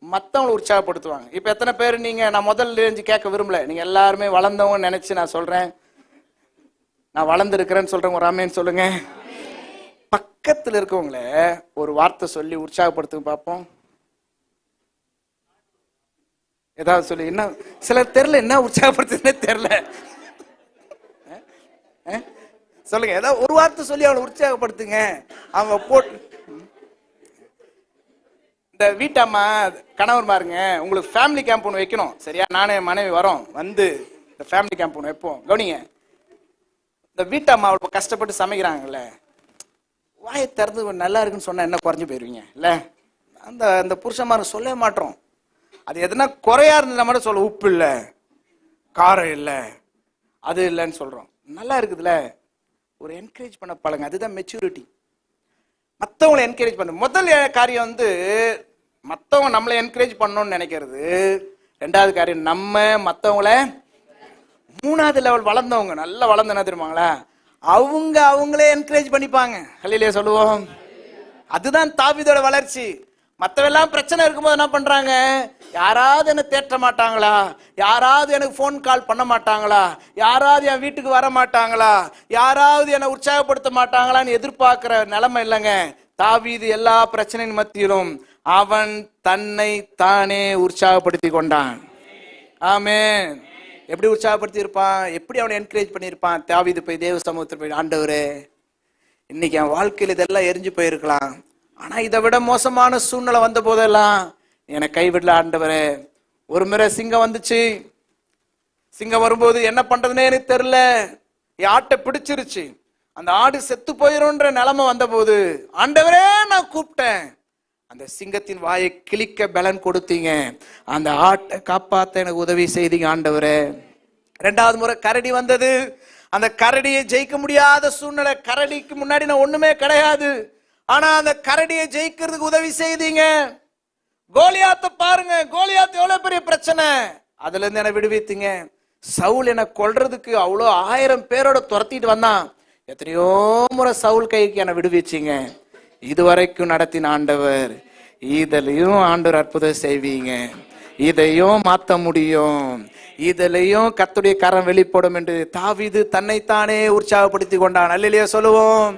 மத்தவங்களை உற்சாகப்படுத்துவாங்க. இப்ப எத்தனை பேர் நீங்க, நான் முதல்ல இருந்து கேட்க விரும்பல, நீங்க எல்லாருமே வளர்ந்தவங்க நினைச்சு நான் சொல்றேன், நான் வளர்ந்து இருக்கிறேன்னு சொல்றேன். ஒரு ஆமேன்னு சொல்லுங்க. பக்கத்துல இருக்கவங்கள ஒரு வார்த்தை சொல்லி உற்சாகப்படுத்துங்க பார்ப்போம். ஏதாவது சொல்லி. என்ன சிலர் தெரியல, என்ன உற்சாகப்படுத்துன்னே தெரியல. சொல்லுங்க, ஏதாவது ஒரு வார்த்தை சொல்லி அவளை உற்சாகப்படுத்துங்க. அவங்க போட்டு இந்த வீட்டம்மா கணவர் பாருங்க, உங்களுக்கு ஃபேமிலி கேம்ப் ஒன்று வைக்கணும். சரியா? நானே மனைவி வரோம், வந்து இந்த ஃபேமிலி கேம்ப் ஒன்று வைப்போம். கவனிங்க, இந்த வீட்டம்மா அவ்வளோ கஷ்டப்பட்டு சமைக்கிறாங்கல்ல, வாயை திறந்து நல்லா இருக்குன்னு சொன்னா என்ன குறைஞ்சு போயிருவீங்க இல்ல? அந்த புருஷன்மாரை சொல்லவே மாட்டோம். அது எதுனா குறையா இருந்தா மட்டும் சொல்ல, உப்பு இல்லை, காரம் இல்லை, அது இல்லைன்னு சொல்றோம். நல்லா இருக்குதுல்ல, ஒரு என்கரேஜ் பண்ண பழங்க. அதுதான் மெச்சூரிட்டி. மற்றவங்களை என்கரேஜ் பண்ண முதல் காரியம் வந்து மற்றவங்க நம்மளை என்கரேஜ் பண்ணணும்னு நினைக்கிறது. ரெண்டாவது காரியம் நம்ம மற்றவங்கள. மூணாவது லெவல் வளர்ந்தவங்க, நல்லா வளர்ந்த என்ன தெரியுமாங்களா, அவங்களே என்கரேஜ் பண்ணிப்பாங்க. ஹல்லேலூயா சொல்லுவோம். அதுதான் தாவீதோட வளர்ச்சி. மற்றவெல்லாம் பிரச்சனை இருக்கும்போது என்ன பண்றாங்க, யாராவது என்ன தேற்ற மாட்டாங்களா, யாராவது எனக்கு போன் கால் பண்ண மாட்டாங்களா, யாராவது என் வீட்டுக்கு வர மாட்டாங்களா, யாராவது என்னை உற்சாகப்படுத்த மாட்டாங்களான்னு எதிர்பார்க்கிற நிலைமை இல்லைங்க. தாவீது எல்லா பிரச்சனையின் மத்தியிலும் அவன் தன்னை தானே உற்சாகப்படுத்தி கொண்டான். ஆமென். எப்படி உற்சாகப்படுத்தி இருப்பான், எப்படி அவனை என்கரேஜ் பண்ணியிருப்பான். தாவீது போய் தேவ சமூகத்தில் போய், ஆண்டவரே இன்னைக்கு என் வாழ்க்கையில் இதெல்லாம் எரிஞ்சு போயிருக்கலாம், ஆனா இதை விட மோசமான சூழ்நிலை வந்த போதெல்லாம் என்னை கைவிடல ஆண்டவரே. ஒரு முறை சிங்கம் வந்துச்சு. சிங்கம் வரும்போது என்ன பண்றதுன்னே எனக்கு தெரியல, என் ஆட்டை பிடிச்சிருச்சு. அந்த ஆடு செத்து போயிரும்ன்ற நிலைமை வந்த போது ஆண்டவரே நான் கூப்பிட்டேன். அந்த சிங்கத்தின் வாயை கிழிக்க பலன் கொடுத்தீங்க, அந்த ஆட்டை காப்பாத்த எனக்கு உதவி செய்தீங்க ஆண்டவரே. ரெண்டாவது முறை கரடி வந்தது. அந்த கரடியை ஜெயிக்க முடியாத சூழ்நிலை, கரடிக்கு முன்னாடி நான் ஒண்ணுமே கிடையாது, ஆனா அந்த கரடியை ஜெயிக்கிறதுக்கு உதவி செய்தீங்க. கோலியாத்தை பாருங்க, கோலியாத் எவ்வளவு பெரிய பிரச்சனை, அதுல இருந்து என்னை விடுவித்தீங்க. சவுல் என்னை கொல்றதுக்கு அவ்வளோ 1000 பேரோட துரத்திட்டு வந்தான், எத்தனையோ முறை சவுல் கைக்கு என்னை விடுவிச்சிங்க. இதுவரைக்கும் நடத்தின ஆண்டவர், இதுலயும் ஆண்டவர் அற்புதம் செய்வீங்க, இதையும் மாத்த முடியும், இதுலயும் கர்த்தருடைய கரம் வெளிப்படும் என்று தாவீது தன்னைத்தானே உற்சாகப்படுத்தி கொண்டான். அல்லேலூயா சொல்லுவோம்.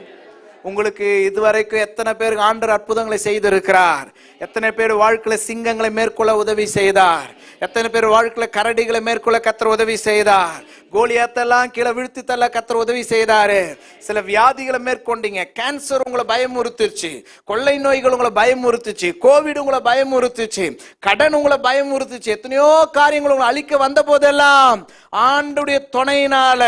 உங்களுக்கு இதுவரைக்கும் எத்தனை பேருக்கு ஆண்டவர் அற்புதங்களை செய்திருக்கிறார், எத்தனை பேர் வாழ்க்கையில சிங்கங்களை மேற்கொள்ள உதவி செய்தார், எத்தனை பேர் வாழ்க்கையில கரடிகளை மேற்கொள்ள கர்த்தர் உதவி செய்தார், கோலியாத்தெல்லாம் கீழே வீழ்த்தி தள்ள கர்த்தர் உதவி செய்தாரு. சில வியாதிகளை மேற்கொண்டீங்க, கேன்சர் உங்களை பயமுறுத்துச்சு, கொள்ளை நோய்கள் உங்களை பயமுறுத்துச்சு, கோவிட் உங்களை பயமுறுத்துச்சு, கடன் உங்களை பயமுறுத்துச்சு, எத்தனையோ காரியங்கள் உங்களை அழிக்க வந்த போதெல்லாம் ஆண்டுடைய துணையினால,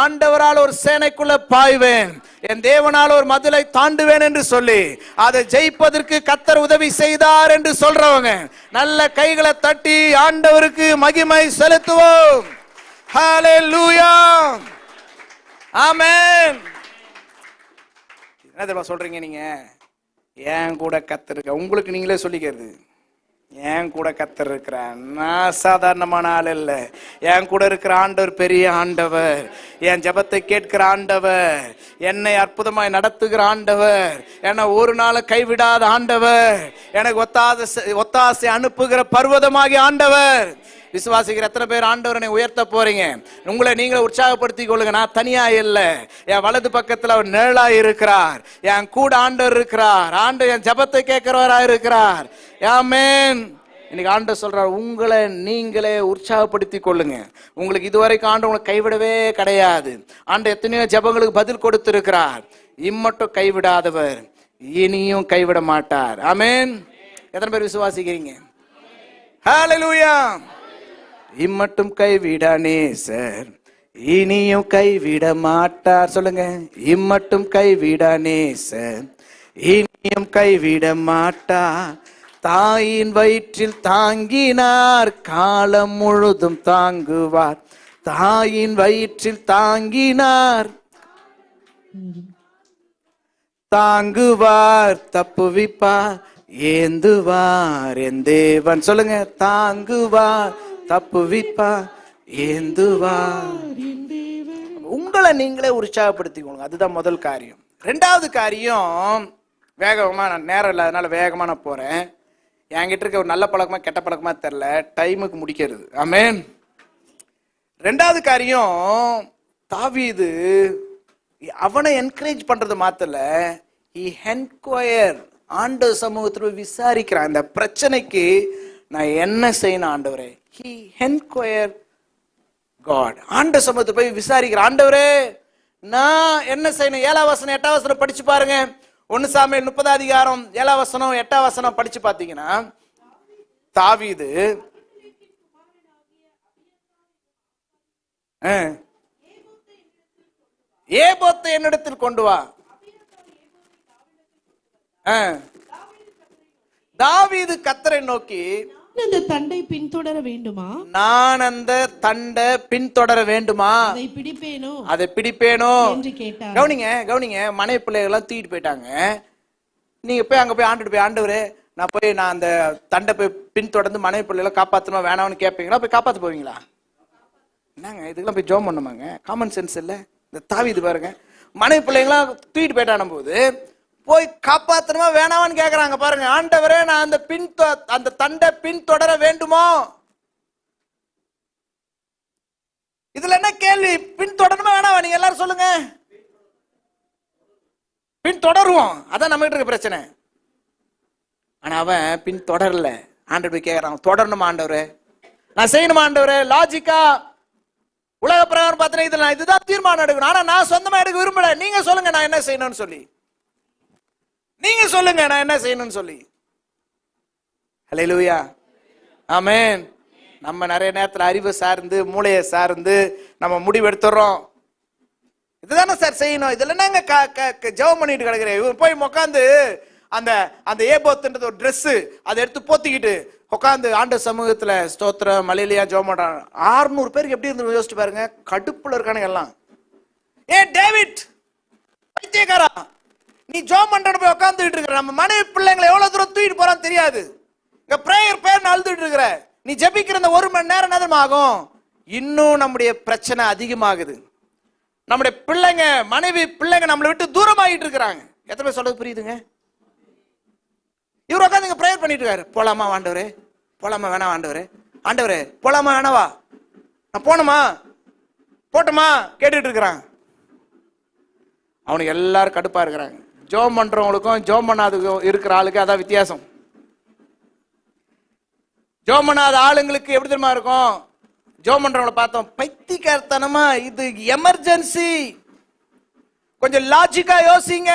ஆண்டவரால் ஒரு சேனைக்குள்ள பாய்வேன், என் தேவனால் ஒரு மதிலை தாண்டுவேன் என்று சொல்லி அதை ஜெயிப்பதற்கு கர்த்தர் உதவி செய்தார் என்று சொல்றவங்க நல்ல கைகளை தட்டி ஆண்டவருக்கு மகிமை செலுத்துவோம். ஹல்லேலூயா. ஆமென். என்ன தெரியுமா சொல்றீங்க நீங்க, ஏன் கூட கர்த்தர் இருக்க, உங்களுக்கு நீங்களே சொல்லிக்கிறது, என் கூட கர்த்தர் இருக்கிறார், நான் சாதாரணமான ஆள் இல்லை, என் கூட இருக்கிற ஆண்டவர் பெரிய ஆண்டவர், என் ஜெபத்தை கேட்கிற ஆண்டவர், என்னை அற்புதமாய் நடத்துகிற ஆண்டவர், என்னை ஒரு நாள் கைவிடாத ஆண்டவர், எனக்கு ஒத்தாசை அனுப்புகிற பர்வதமாகிய ஆண்டவர். விசுவாசிக்கிற எத்தனை பேர் ஆண்டவரை உயர்த்த போறீங்க? உங்களை நீங்களே உற்சாகப்படுத்திக் கொள்ளுங்க. நான் தனியா இல்லை, என் வலது பக்கத்தில் அவர் நிழலா இருக்கிறார், என் கூட ஆண்டவர் இருக்கிறார், ஆண்டவர் என் ஜெபத்தை கேட்கிறவரா இருக்கிறார். ஆமென். இன்னைக்கு ஆண்டவர் சொல்றார், உங்களை நீங்களே உற்சாகப்படுத்தி கொள்ளுங்க. உங்களுக்கு இதுவரைக்கும் ஆண்டவர் உங்களை கைவிடவே கிடையாது. ஆண்டவர் எத்தனையோ ஜெபங்களுக்கு பதில் கொடுத்திருக்கிறார். இம்மட்டும் கைவிடாதவர் இனியும் கைவிட மாட்டார். ஆமென். எத்தனை பேர் விசுவாசிக்கிறீங்க? ஹல்லேலூயா. இம்மட்டும் கைவிட நேசர் இனியும் கைவிட மாட்டார். சொல்லுங்க, இம்மட்டும் கைவிட நேசர் இனியும் கைவிட மாட்டார். தாயின் வயிற்றில் தாங்கினார், காலம் முழுதும் தாங்குவார். தாயின் வயிற்றில் தாங்கினார், தாங்குவார், தப்புவிப்பார், ஏந்துவார் என் தேவன். சொல்லுங்க, தாங்குவார், தப்புவிப்பார், ஏந்துவார். உங்களை நீங்களே உற்சாகப்படுத்திக்கோங்க. அதுதான் முதல் காரியம். ரெண்டாவது காரியம், வேகமா, நான் நேரம் இல்லாதனால வேகமா நான் போறேன். என்கிட்ட இருக்க ஒரு நல்ல பழக்கமா கெட்ட பழக்கமா தெரியல, டைமுக்கு முடிக்கிறது. ஆமென். ரெண்டாவது காரியம், தாவீது அவனை என்கரேஜ் பண்றது மாத்தல, ஆண்டவர் சமூகத்தில் விசாரிக்கிறான், இந்த பிரச்சனைக்கு நான் என்ன செய்யணும் ஆண்டவரே. He inquired God. ஆண்டவர் சமூகத்தில் போய் விசாரிக்கிறான், ஆண்டவரே நான் என்ன செய்யணும். 7ஆம் வசனம் 8ஆம் வசனம் படிச்சு பாருங்க. 1 சாமுவேல் 30ஆம் அதிகாரம் 7ஆம் வசனம் 8ஆம் வசனம் படிச்சு பாத்தீங்கன்னா, தாவீது ஏபோத்தை என்னிடத்தில் கொண்டு வா. தாவீது கர்த்தரை நோக்கி, அந்த தண்டை பின்தொடர வேண்டுமா, நான் அந்த தண்டை பின்தொடர வேண்டுமா, அதை பிடிப்பேனோ என்று கேட்டார். கவனிங்க, மனைவி பிள்ளைகள் எல்லாம் தூக்கிட்டு போயிட்டாங்க. நீங்க போய் அங்க போய் ஆண்டுட்டு போய் ஆண்டவரே நான் அந்த தண்டை போய் பின்தொடர்ந்து மனைவி பிள்ளைகளை காப்பாத்தணுமா வேணாம்னு கேட்பீங்களா? போய் காப்பாத்து போவீங்களா? என்னங்க இதுக்கெல்லாம் போய் ஜோம் பண்ணுமாங்க? காமன் சென்ஸ் இல்ல? இந்த தாவீது பாருங்க, மனைவி பிள்ளைங்களாம் தூக்கிட்டு போயிட்டான போது போய் காப்பாத்தணுமா வேணாமான்னு கேக்குறாங்க பாருங்க. ஆண்டவரே நான் அந்த தண்டை பின்தொடர வேண்டுமோ? இதுல என்ன கேள்வி? பின்தொடரணுமா வேணாமா? நீங்க எல்லாரும் சொல்லுங்க. பின்தொடருவோம், அதான் நம்ம கிட்ட இருக்க பிரச்சனை. ஆனா அவன் பின்தொடரல. ஆண்டவர் போய் கேக்குறான், தொடரணுமா ஆண்டவரே? நான் செய்யணுமா ஆண்டவரே? லாஜிக்கா உலக பிரகாரம் பார்த்தேன், இதுல நான் இதுதான் தீர்மானம் எடுக்கணும். ஆனா நான் சொந்தமா எடுக்க விரும்பல. நீங்க சொல்லுங்க நான் என்ன செய்யணும்னு சொல்லி. நீங்க சொல்லுங்க நான் என்ன செய்யணும்னு சொல்லி. ஹல்லேலூயா, ஆமென். நம்ம நிறைய நேரத்தில் அறிவை சார்ந்து மூளையை சார்ந்து நம்ம முடிவு எடுத்துறோம். இதுதானே சார் செய்யணும், இதுல என்னங்க ஜெபம் பண்ணிட்டு கிடக்குறேன். இவன் போய் உட்காந்து அந்த அந்த ஏபோத்துன்றது ஒரு ட்ரெஸ் அதை எடுத்து போத்திக்கிட்டு உட்காந்து ஆண்டு சமூகத்துல ஸ்தோத்திரம் மலையிலையா ஜெபம் பண்றாங்க. 600 பேருக்கு எப்படி இருந்து யோசிச்சு பாருங்க. கடுப்புல இருக்கானுங்க எல்லாம். டேவிட் பைத்தியக்காரா, நீ ஜெபம் பண்ற போய் உட்காந்துட்டு இருக்கிற, நம்ம மனைவி பிள்ளைங்களை எவ்வளவு தூரம் தூக்கிட்டு போறான்னு தெரியாது. இங்க பிரேயர் அழுதுட்டு இருக்கிற, நீ ஜெபிக்கிற இந்த 1 மணி நேரம் நேரம் ஆகும். இன்னும் நம்முடைய பிரச்சனை அதிகமாகுது. நம்முடைய பிள்ளைங்க மனைவி பிள்ளைங்க நம்மளை விட்டு தூரமாகிட்டு இருக்கிறாங்க. எத்தனை பேர் சொல்றது புரியுதுங்க? இவர் உட்காந்து பிரேயர் பண்ணிட்டு இருக்காரு. போலாமா ஆண்டவரே? போலாமா வேணா ஆண்டவரே? ஆண்டவரே போலாமா வேணாவா? நான் போணுமா போட்டுமா கேட்டுட்டு இருக்கிறான். அவனுக்கு எல்லாரும் கடுப்பா இருக்கிறாங்க. ஜோம் பண்றவங்களுக்கும் ஜோம் பண்ணாதுக்கும் இருக்கிற ஆளுக்கு அதான் வித்தியாசம். ஜோம் பண்ணாத ஆளுங்களுக்கு எப்படி தெரியுமா இருக்கும்? ஜோம் பண்றவங்களை பார்த்தோம், பைத்தியக்காரத்தனமா, இது எமர்ஜென்சி, கொஞ்சம் லாஜிக்கா யோசிங்க,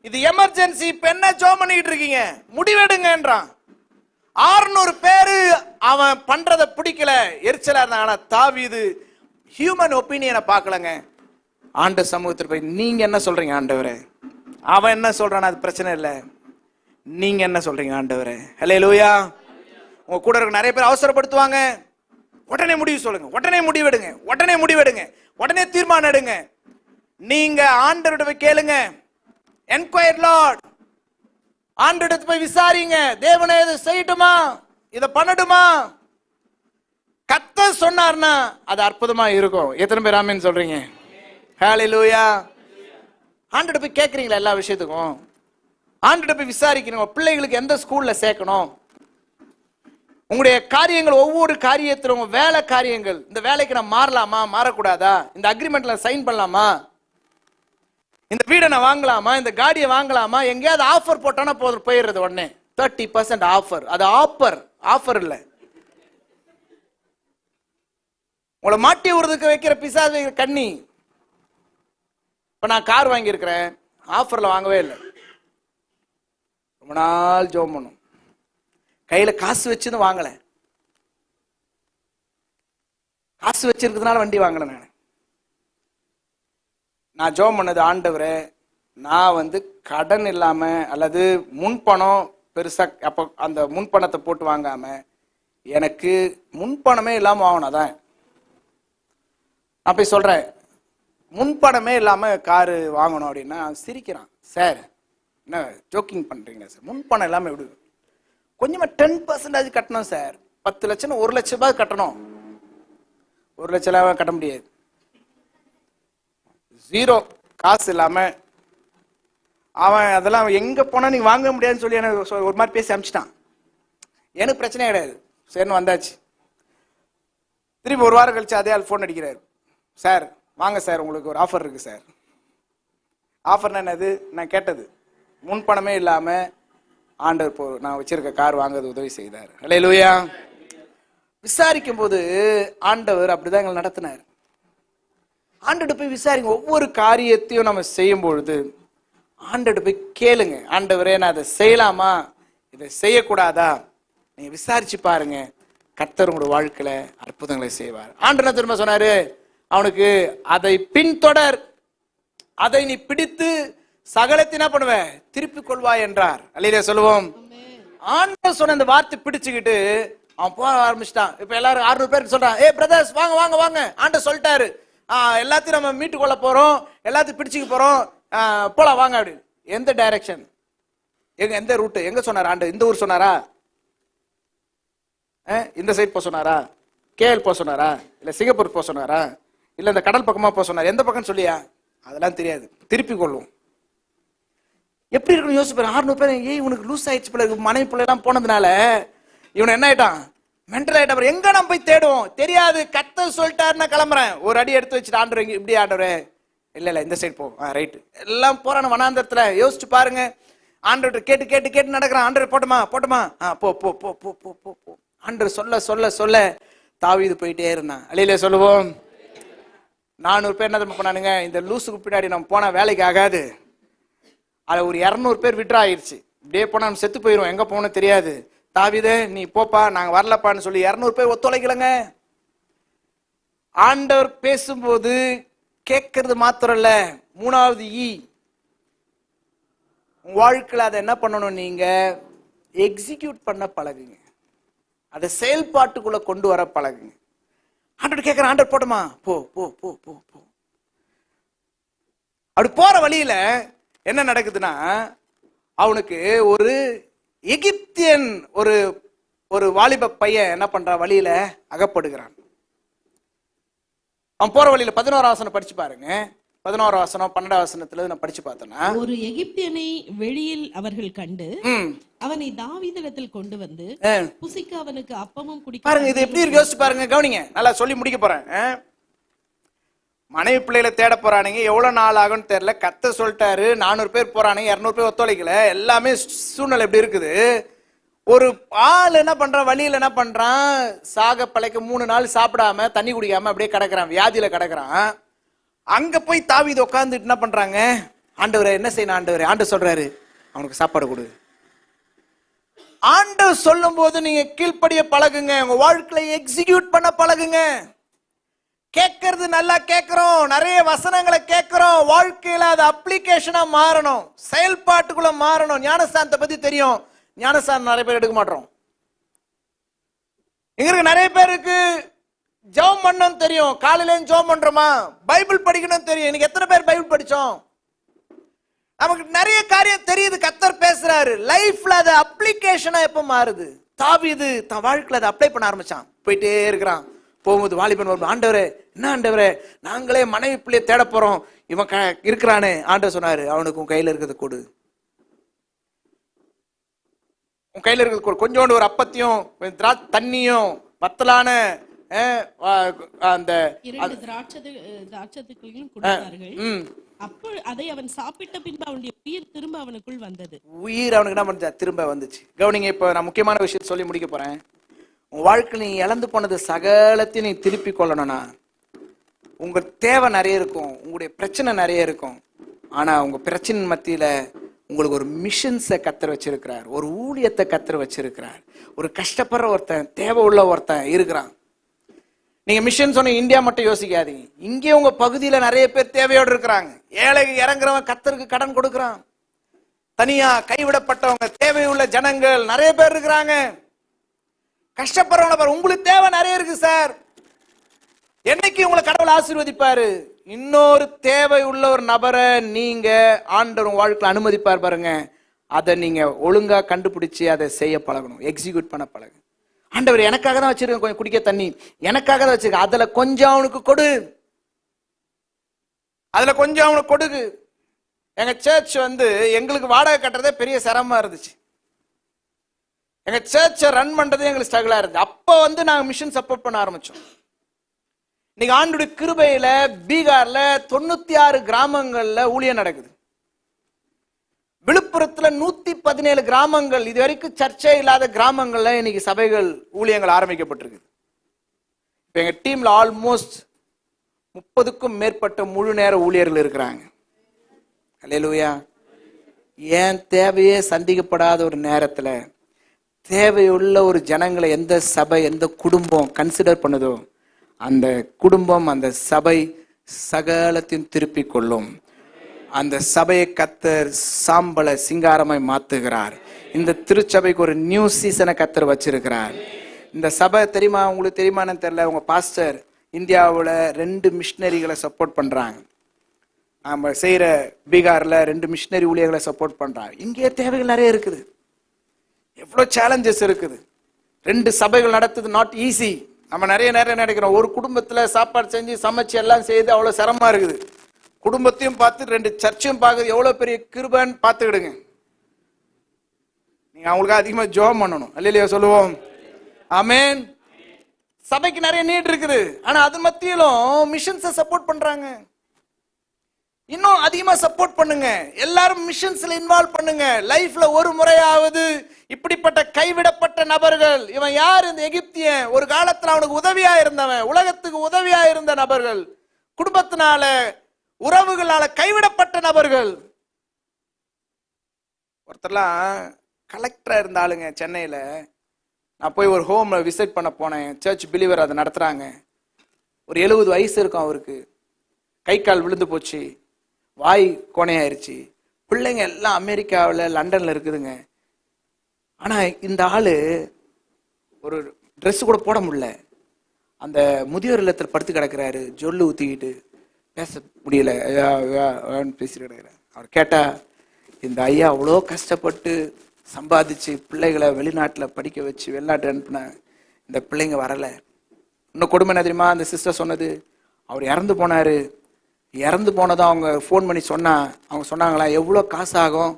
இது எமர்ஜென்சி. இப்ப என்ன ஜோம் பண்ணிட்டு இருக்கீங்க? முடிவெடுங்கன்றான். 600 பேரு அவன் பண்றத பிடிக்கல, எரிச்சலா இருந்தாங்க. ஆனா தாவீது ஹியூமன் ஒப்பீனியனை பார்க்கலங்க. ஆண்ட சமூகத்தில் போய் நீங்க என்ன சொல்றீங்க ஆண்டவரே? அவன் என்ன சொல்றான் அது பிரச்சனை இல்லை, நீங்க என்ன சொல்றீங்க ஆண்டவரே? ஹல்லேலூயா. உங்க கூட இருக்க நிறைய பேர் அவசரப்படுத்துவாங்க. உடனே முடிவு சொல்லுங்க, உடனே முடிவெடுங்க, உடனே முடிவெடுங்க, உடனே தீர்மானம் எடுங்க. நீங்க ஆண்டவர்கிட்ட போய் கேளுங்க. என்கொயர் லார்ட், ஆண்டவர்கிட்ட போய் விசாரிங்க. தேவனே இதை செய்யட்டுமா, இதை பண்ணட்டுமா? கர்த்தர் சொன்னார்னா அது அற்புதமா இருக்கும். எத்தனை பேர் ஆமென் சொல்றீங்க? ஹல்லேலூயா. ஆண்டவர்கிட்ட போய் கேட்கறீங்களா எல்லா விஷயத்துக்கும்? ஆண்டவர்கிட்ட போய் விசாரிக்கிறீங்க. பிள்ளைகளுக்கு எந்த ஸ்கூல்ல சேர்க்கணும்? உங்களுடைய காரியங்கள், ஒவ்வொரு காரியத்திலும் உங்க வேலை காரியங்கள், இந்த வேலைக்கு நான் மாறலாமா மாறக்கூடாதா, இந்த அக்ரிமெண்ட்ல சைன் பண்ணலாமா, இந்த வீடை நான் வாங்கலாமா, இந்த காடியை வாங்கலாமா, எங்கேயாவது ஆஃபர் போட்டானா போயிடுறது உடனே 30% ஆஃபர். அது ஆஃபர் இல்ல, உங்களை மாட்டி விடுறதுக்கு வைக்கிற பிசாசு கண்ணி. இப்ப நான் கார் வாங்கி இருக்கிறேன், ஆஃபர்ல வாங்கவே இல்லை. ரொம்ப நாள் ஜோம் பண்ணும், கையில காசு வச்சுன்னு வாங்கல, காசு வச்சிருக்கிறதுனால வண்டி வாங்கல. நான் ஜோம் பண்ணது, ஆண்டவரே நான் கடன் இல்லாம அல்லது முன்பணம் பெருசா, அப்ப அந்த முன்பணத்தை போட்டு வாங்காம எனக்கு முன்பணமே இல்லாம வாங்கணும். அதான் நான் போய் சொல்றேன், முன்பணமே இல்லாம காரு வாங்கணும் அப்படின்னா சிரிக்கிறான். சார் என்ன ஜோக்கிங் பண்றீங்களா சார்? முன்பணம் இல்லாம எப்படி? கொஞ்சமா 10% கட்டணும் சார். 10 லட்சம் 1 லட்சம் ரூபாய் கட்டணும். 1 லட்சம் ரூபாய் கட்ட முடியாது. 0 காசு இல்லாம அவன் அதெல்லாம் எங்க போனா நீ வாங்க முடியாதுன்னு சொல்லி எனக்கு ஒரு மாதிரி பேசி அனுப்பிச்சிட்டான். எனக்கு பிரச்சனை கிடையாது, சரின்னு வந்தாச்சு. திரும்பி 1 வாரம் கழிச்சு அதே ஆள் போன் அடிக்கிறாரு. சார் வாங்க சார், உங்களுக்கு ஒரு ஆஃபர் இருக்கு சார். ஆஃபர்னா என்னது? நான் கேட்டது, முன்பணமே இல்லாம ஆண்டவர் நான் வச்சிருக்க கார் வாங்குறது உதவி செய்தார். ஹல்லேலூயா. விசாரிக்கும் போது ஆண்டவர் அப்படிதான் எங்களை நடத்தினார். ஆண்டவர்கிட்ட போய் விசாரிங்க. ஒவ்வொரு காரியத்தையும் நம்ம செய்யும் பொழுது ஆண்டவர்கிட்ட போய் கேளுங்க, ஆண்டவரே நான் இதை செய்யலாமா, இதை செய்யக்கூடாதா? நீங்க விசாரிச்சு பாருங்க, கர்த்தர் உங்களோட வாழ்க்கையில அற்புதங்களை செய்வார். ஆண்டவர் திரும்ப சொன்னாரு, அவனுக்கு அதை பின்தொடர், அதை நீ பிடித்து சகலத்தை என்ன பண்ணுவ திருப்பிக் கொள்வாய் என்றார். அல்லேலூயா சொல்லுவோம். ஆண்டவர் சொன்ன அந்த வார்த்தை பிடிச்சுக்கிட்டு அவன் போக ஆரம்பிச்சிட்டான். இப்ப எல்லாரும் 600 பேருக்கு சொல்றான், பிரதர்ஸ் வாங்க வாங்க வாங்க, ஆண்டவர் சொல்லிட்டாரு, எல்லாத்தையும் நம்ம மீட்டு கொள்ள போறோம், எல்லாத்தையும் பிடிச்சுக்க போறோம், போலாம் வாங்க அப்படின்னு. எந்த டைரக்ஷன்? எந்த ரூட்டு எங்க சொன்னார் ஆண்டு? இந்த ஊர் சொன்னாரா? இந்த சைட் போக சொன்னாரா? கேஎல் போக சொன்னாரா? இல்ல சிங்கப்பூர் போக சொன்னாரா? இல்ல இந்த கடல் பக்கமா போக சொன்னார்? எந்த பக்கம் சொல்லியா? அதெல்லாம் தெரியாது. திருப்பி கொள்ளும். எப்படி இருக்குன்னு யோசிப்பாரு. 600 பேர் இவனுக்கு லூஸ் ஆயிடுச்சு பிள்ளை, மனைவி பிள்ளை எல்லாம் போனதுனால இவன் என்ன ஆயிட்டான்? மென்டல் ஆயிட்டான். எங்க நம்ம போய் தேடுவோம்? தெரியாது. கர்த்தர் சொல்லிட்டாருன்னா கிளம்புறேன். ஒரு அடி எடுத்து வச்சுட்டு ஆண்டவர் இப்படி ஆண்டவரே இல்ல இந்த சைடு போ, ரைட். எல்லாம் போறான வனாந்தரத்துல. யோசிச்சு பாருங்க. ஆண்டவர் கேட்டு கேட்டு கேட்டு நடக்கிறான். ஆண்டவர் போட்டுமா போட்டுமா, போ போ போ போ போ போ போ. ஆண்டவர் சொல்ல சொல்ல சொல்ல தாவீது போயிட்டே இருந்தான். அல்லேலூயா சொல்லுவோம். 400 பேர் என்ன பண்ணானுங்க? இந்த லூசுக்கு பின்னாடி நம்ம போனா வேலைக்கு ஆகாது. அதுல ஒரு 200 பேர் விட்ரா ஆயிடுச்சு. இப்படியே போனா நம்ம செத்து போயிடும். எங்க போகணும் தெரியாது. தாவீதே நீ போப்பா, நாங்க வரலப்பான்னு சொல்லி 200 பேர் ஒத்துழைக்கலங்க. ஆண்டவர் பேசும்போது கேட்கறது மாத்திரம் இல்ல, 3வது வாழ்க்கையில அதை என்ன பண்ணணும்? நீங்க எக்ஸிக்யூட் பண்ண பழகுங்க. அதை செயல்பாட்டுக்குள்ள கொண்டு வர பழகுங்க. ஆண்டவர் கேட்கிற, ஆண்டவர் போட்டுமா, போ போ போ போ போ. அப்படி போற வழியில என்ன நடக்குதுன்னா, அவனுக்கு ஒரு எகிப்தியன் ஒரு ஒரு வாலிப பையன் என்ன பண்றான்? வழியில அகப்படுகிறான். அவன் போற வழியில 11ஆம் வசனம் படிச்சு பாருங்க. 11ஆம் வசனம் 12ஆம் வசனத்துல நான் படிச்சு பார்த்தேன்னா, ஒரு எகிப்தியனை வெளியில் அவர்கள் கண்டு அவனை தாவீதிடத்தில் கொண்டு வந்து புசிக்க அவனுக்கு அப்பமும் குடிக்க. பாருங்க இது எப்படி இருக்கு, யோசிச்சு பாருங்க. கவனிங்க, நல்லா சொல்லி முடிக்க போறேன். மனைவி பிள்ளைகளை தேட போறானுங்க. எவ்வளவு நாள் ஆகும்னு தெரியல. கர்த்தர் சொல்லிட்டாரு. 400 பேர் போறானுங்க. 200 பேர் ஒத்துழைக்கல. எல்லாமே சூழ்நிலை எப்படி இருக்குது? ஒரு ஆள் என்ன பண்றான்? வழியில என்ன பண்றான்? சாக பழைக்க 3 நாள் சாப்பிடாம தண்ணி குடிக்காம அப்படியே கிடக்குறான். வியாதியில கிடக்குறான். அங்க போய் தாவீது உட்கார்ந்துட்டு என்ன பண்றாங்க? ஆண்டவரே என்ன செய்யணும் ஆண்டவரே? ஆண்டவர் சொல்றாரு அவனுக்கு சாப்பாடு கொடு. ஆண்டவர் சொல்லும் போது நீங்க கீழ்ப்படிய பழகுங்க. உங்க வாழ்க்கையை எக்ஸிக்யூட் பண்ண பழகுங்க. கேட்கறது நல்லா கேட்கிறோம், நிறைய வசனங்களை கேட்கிறோம். வாழ்க்கையில அது அப்ளிகேஷனா மாறணும், செயல்பாட்டுக்குள்ள மாறணும். ஞானஸ்தானத்தை பத்தி தெரியும். ஞானஸ்தானம் நிறைய பேர் எடுக்க மாட்டோம். இங்க இருக்க நிறைய பேருக்கு ஜெபம் பண்ணணும் தெரியும். காலையில ஜெபம் பண்றோமா? பைபிள் படிக்கணும் தெரியும். இன்னைக்கு எத்தனை பேர் பைபிள் படிச்சோம்? நமக்கு நிறைய காரியம் தெரியுது. கர்த்தர் பேசுறாரு. லைஃப்ல அது அப்ளிகேஷனா எப்ப மாறுது? தாவீது தன் வாழ்க்கையில அதை அப்ளை பண்ண ஆரம்பிச்சான். போயிட்டே இருக்கிறான். போகும்போது வாலிபன் வரும். ஆண்டவரே என்ன ஆண்டவரே, நாங்களே மனைவி பிள்ளைய தேட போறோம், இவன் இருக்கிறானே. ஆண்டவர் சொன்னாரு அவனுக்கு உன் கையில இருக்கிறது கொடு. உன் கையில இருக்கிறது கொடு. கொஞ்சோண்டு ஒரு அப்பத்தையும் தண்ணியும் வத்தலான அந்த 2 திராட்சைகளையும் கொடுத்தார்கள். அப்போ அதை அவன் சாப்பிட்ட பின்பு அவனுடைய உயிர் திரும்ப அவனுக்குள் வந்தது. உயிர் அவனுக்கு என்ன பண்ண? திரும்ப வந்துச்சு. கவனிங்க, இப்ப நான் முக்கியமான விஷயத்தை சொல்லி முடிக்க போறேன். உன் வாழ்க்கையில் நீ இழந்து போனது சகலத்தையும் நீ திருப்பி கொள்ளணும்னா, உங்க தேவை நிறைய இருக்கும், உங்களுடைய பிரச்சனை நிறைய இருக்கும். ஆனா உங்க பிரச்சனை மத்தியில உங்களுக்கு ஒரு மிஷன்ஸை கர்த்தர் வச்சிருக்கிறார், ஒரு ஊழியத்தை கர்த்தர் வச்சிருக்கிறார். ஒரு கஷ்டப்படுற ஒருத்தன், தேவை உள்ள ஒருத்தன் இருக்கிறான். நீங்க மிஷன் சொன்ன இந்தியா மட்டும் யோசிக்காதீங்க. இங்கே உங்க பகுதியில நிறைய பேர் தேவையோடு இருக்கிறாங்க. ஏழைக்கு இறங்குறவன் கர்த்தருக்கு கடன் கொடுக்கிறான். தனியா கைவிடப்பட்டவங்க, தேவையுள்ள ஜனங்கள் நிறைய பேர் இருக்கிறாங்க. கஷ்டப்படுறவங்க பாரு. உங்களுக்கு தேவை நிறைய இருக்கு சார். என்னைக்கு உங்களை கடவுள் ஆசீர்வதிப்பாரு? இன்னொரு தேவை உள்ள ஒரு நபரை நீங்க ஆண்டவர் வாழ்க்கையில் அனுமதிப்பார் பாருங்க. அதை நீங்க ஒழுங்கா கண்டுபிடிச்சு அதை செய்ய பழகணும், எக்ஸிக்யூட் பண்ண பழகு. ஆண்டவர் எனக்காக தான் வச்சிருக்கேன் கொஞ்சம் குடிக்க தண்ணி, எனக்காக தான் வச்சிருக்கேன், அதுல கொஞ்சம் அவனுக்கு கொடு, அதுல கொஞ்சம் அவனுக்கு கொடுக்கு. எங்க சர்ச் எங்களுக்கு வாடகை கட்டுறதே பெரிய சிரமமா இருந்துச்சு. எங்க சர்ச்சை ரன் பண்றதே எங்களுக்கு ஸ்ட்ரகிளா இருந்துச்சு. அப்ப நாங்க மிஷன் சப்போர்ட் பண்ண ஆரம்பிச்சோம். இன்னைக்கு ஆண்டுடைய கிருபையில பீகார்ல 96 கிராமங்கள்ல ஊழியம் நடக்குது. விழுப்புரத்துல 117 கிராமங்கள், இது வரைக்கும் சர்ச்சை இல்லாத கிராமங்கள்ல இன்னைக்கு சபைகள் ஊழியங்கள் ஆரம்பிக்கப்பட்டிருக்கு. இப்ப எங்க டீம்ல ஆல்மோஸ்ட் 30க்கும் மேற்பட்ட முழு நேர ஊழியர்கள் இருக்கிறாங்க. அல்லேலூயா. ஏன் தேவையே சந்திக்கப்படாத ஒரு நேரத்துல தேவையுள்ள ஒரு ஜனங்களை எந்த சபை, எந்த குடும்பம் கன்சிடர் பண்ணுதோ அந்த குடும்பம், அந்த சபை சகலத்தையும் திருப்பி கொள்ளும். அந்த சபையை கர்த்தர் சாம்பலை சிங்காரமாய் மாத்துகிறார். இந்த திருச்சபைக்கு ஒரு நியூ சீசனை கர்த்தர் வச்சிருக்கிறார். இந்த சபை தெரியுமா, உங்களுக்கு தெரியுமான்னு தெரியல, உங்க பாஸ்டர் இந்தியாவில் 2 மிஷினரிகளை சப்போர்ட் பண்றாங்க. நாம செய்யற பீகார்ல 2 மிஷினரி ஊழியர்களை சப்போர்ட் பண்றாங்க. இங்கே தேவைகள் நிறைய இருக்குது, எவ்வளவு சேலஞ்சஸ் இருக்குது. 2 சபைகள் நடத்துது நாட் ஈஸி. நம்ம நிறைய நேரம் நினைக்கிறோம், ஒரு குடும்பத்துல சாப்பாடு செஞ்சு சமைச்சு எல்லாம் செய்து அவ்வளவு சிரமமா இருக்குது. குடும்பத்தையும் பார்த்து 2 சர்ச்சையும் பார்க்குறது எவ்வளவு பெரிய கிருபைன்னு பார்த்துக்கிடுங்க. நீங்க அவங்களுக்கு அதிகமா ஜெபம் பண்ணணும். அல்லேலூயா சொல்லுவோம். ஆமென். சபைக்கு நிறைய நீட் இருக்குது, ஆனா அது மத்தியிலும் மிஷன்ஸை சப்போர்ட் பண்றாங்க. இன்னும் அதிகமா சப்போர்ட் பண்ணுங்க. எல்லாரும் மிஷன்ஸ்ல இன்வால்வ் பண்ணுங்க. லைஃப்ல ஒரு முறையாவது இப்படிப்பட்ட கைவிடப்பட்ட நபர்கள், இவன் யார், இந்த எகிப்தியன், ஒரு காலத்துல அவனுக்கு உதவியா இருந்தவன், உலகத்துக்கு உதவியா இருந்த நபர்கள், குடும்பத்தினால உறவுகளால கைவிடப்பட்ட நபர்கள். ஒருத்தர்லாம் கலெக்டரா இருந்த ஆளுங்க சென்னையில. நான் போய் ஒரு ஹோம் விசிட் பண்ண போனேன். சர்ச் பிலீவர் அதை நடத்துறாங்க. ஒரு 70 வயசு இருக்கும் அவருக்கு. கை கால் விழுந்து போச்சு, வாய் கோணையாயிருச்சு, பிள்ளைங்க எல்லாம் அமெரிக்காவில் லண்டன்ல இருக்குதுங்க. ஆனா இந்த ஆளு ஒரு ட்ரெஸ் கூட போட முடியல. அந்த முதியோர் இல்லத்தில் படுத்து கிடக்கிறாரு, ஜொல்லு ஊத்திக்கிட்டு, பேச முடியல, பேசிட்டு கிடக்கிறார். அவர் கேட்டா, இந்த ஐயா அவ்வளோ கஷ்டப்பட்டு சம்பாதிச்சு பிள்ளைகளை வெளிநாட்டில் படிக்க வச்சு வெளிநாட்டு அனுப்புன இந்த பிள்ளைங்க வரல. இன்னும் கொடுமை என்ன தெரியுமா? அந்த சிஸ்டர் சொன்னது, அவர் இறந்து போனாரு. இறந்து போனதும் அவங்க ஃபோன் பண்ணி அவங்க சொன்னாங்களா, எவ்வளோ காசு ஆகும்,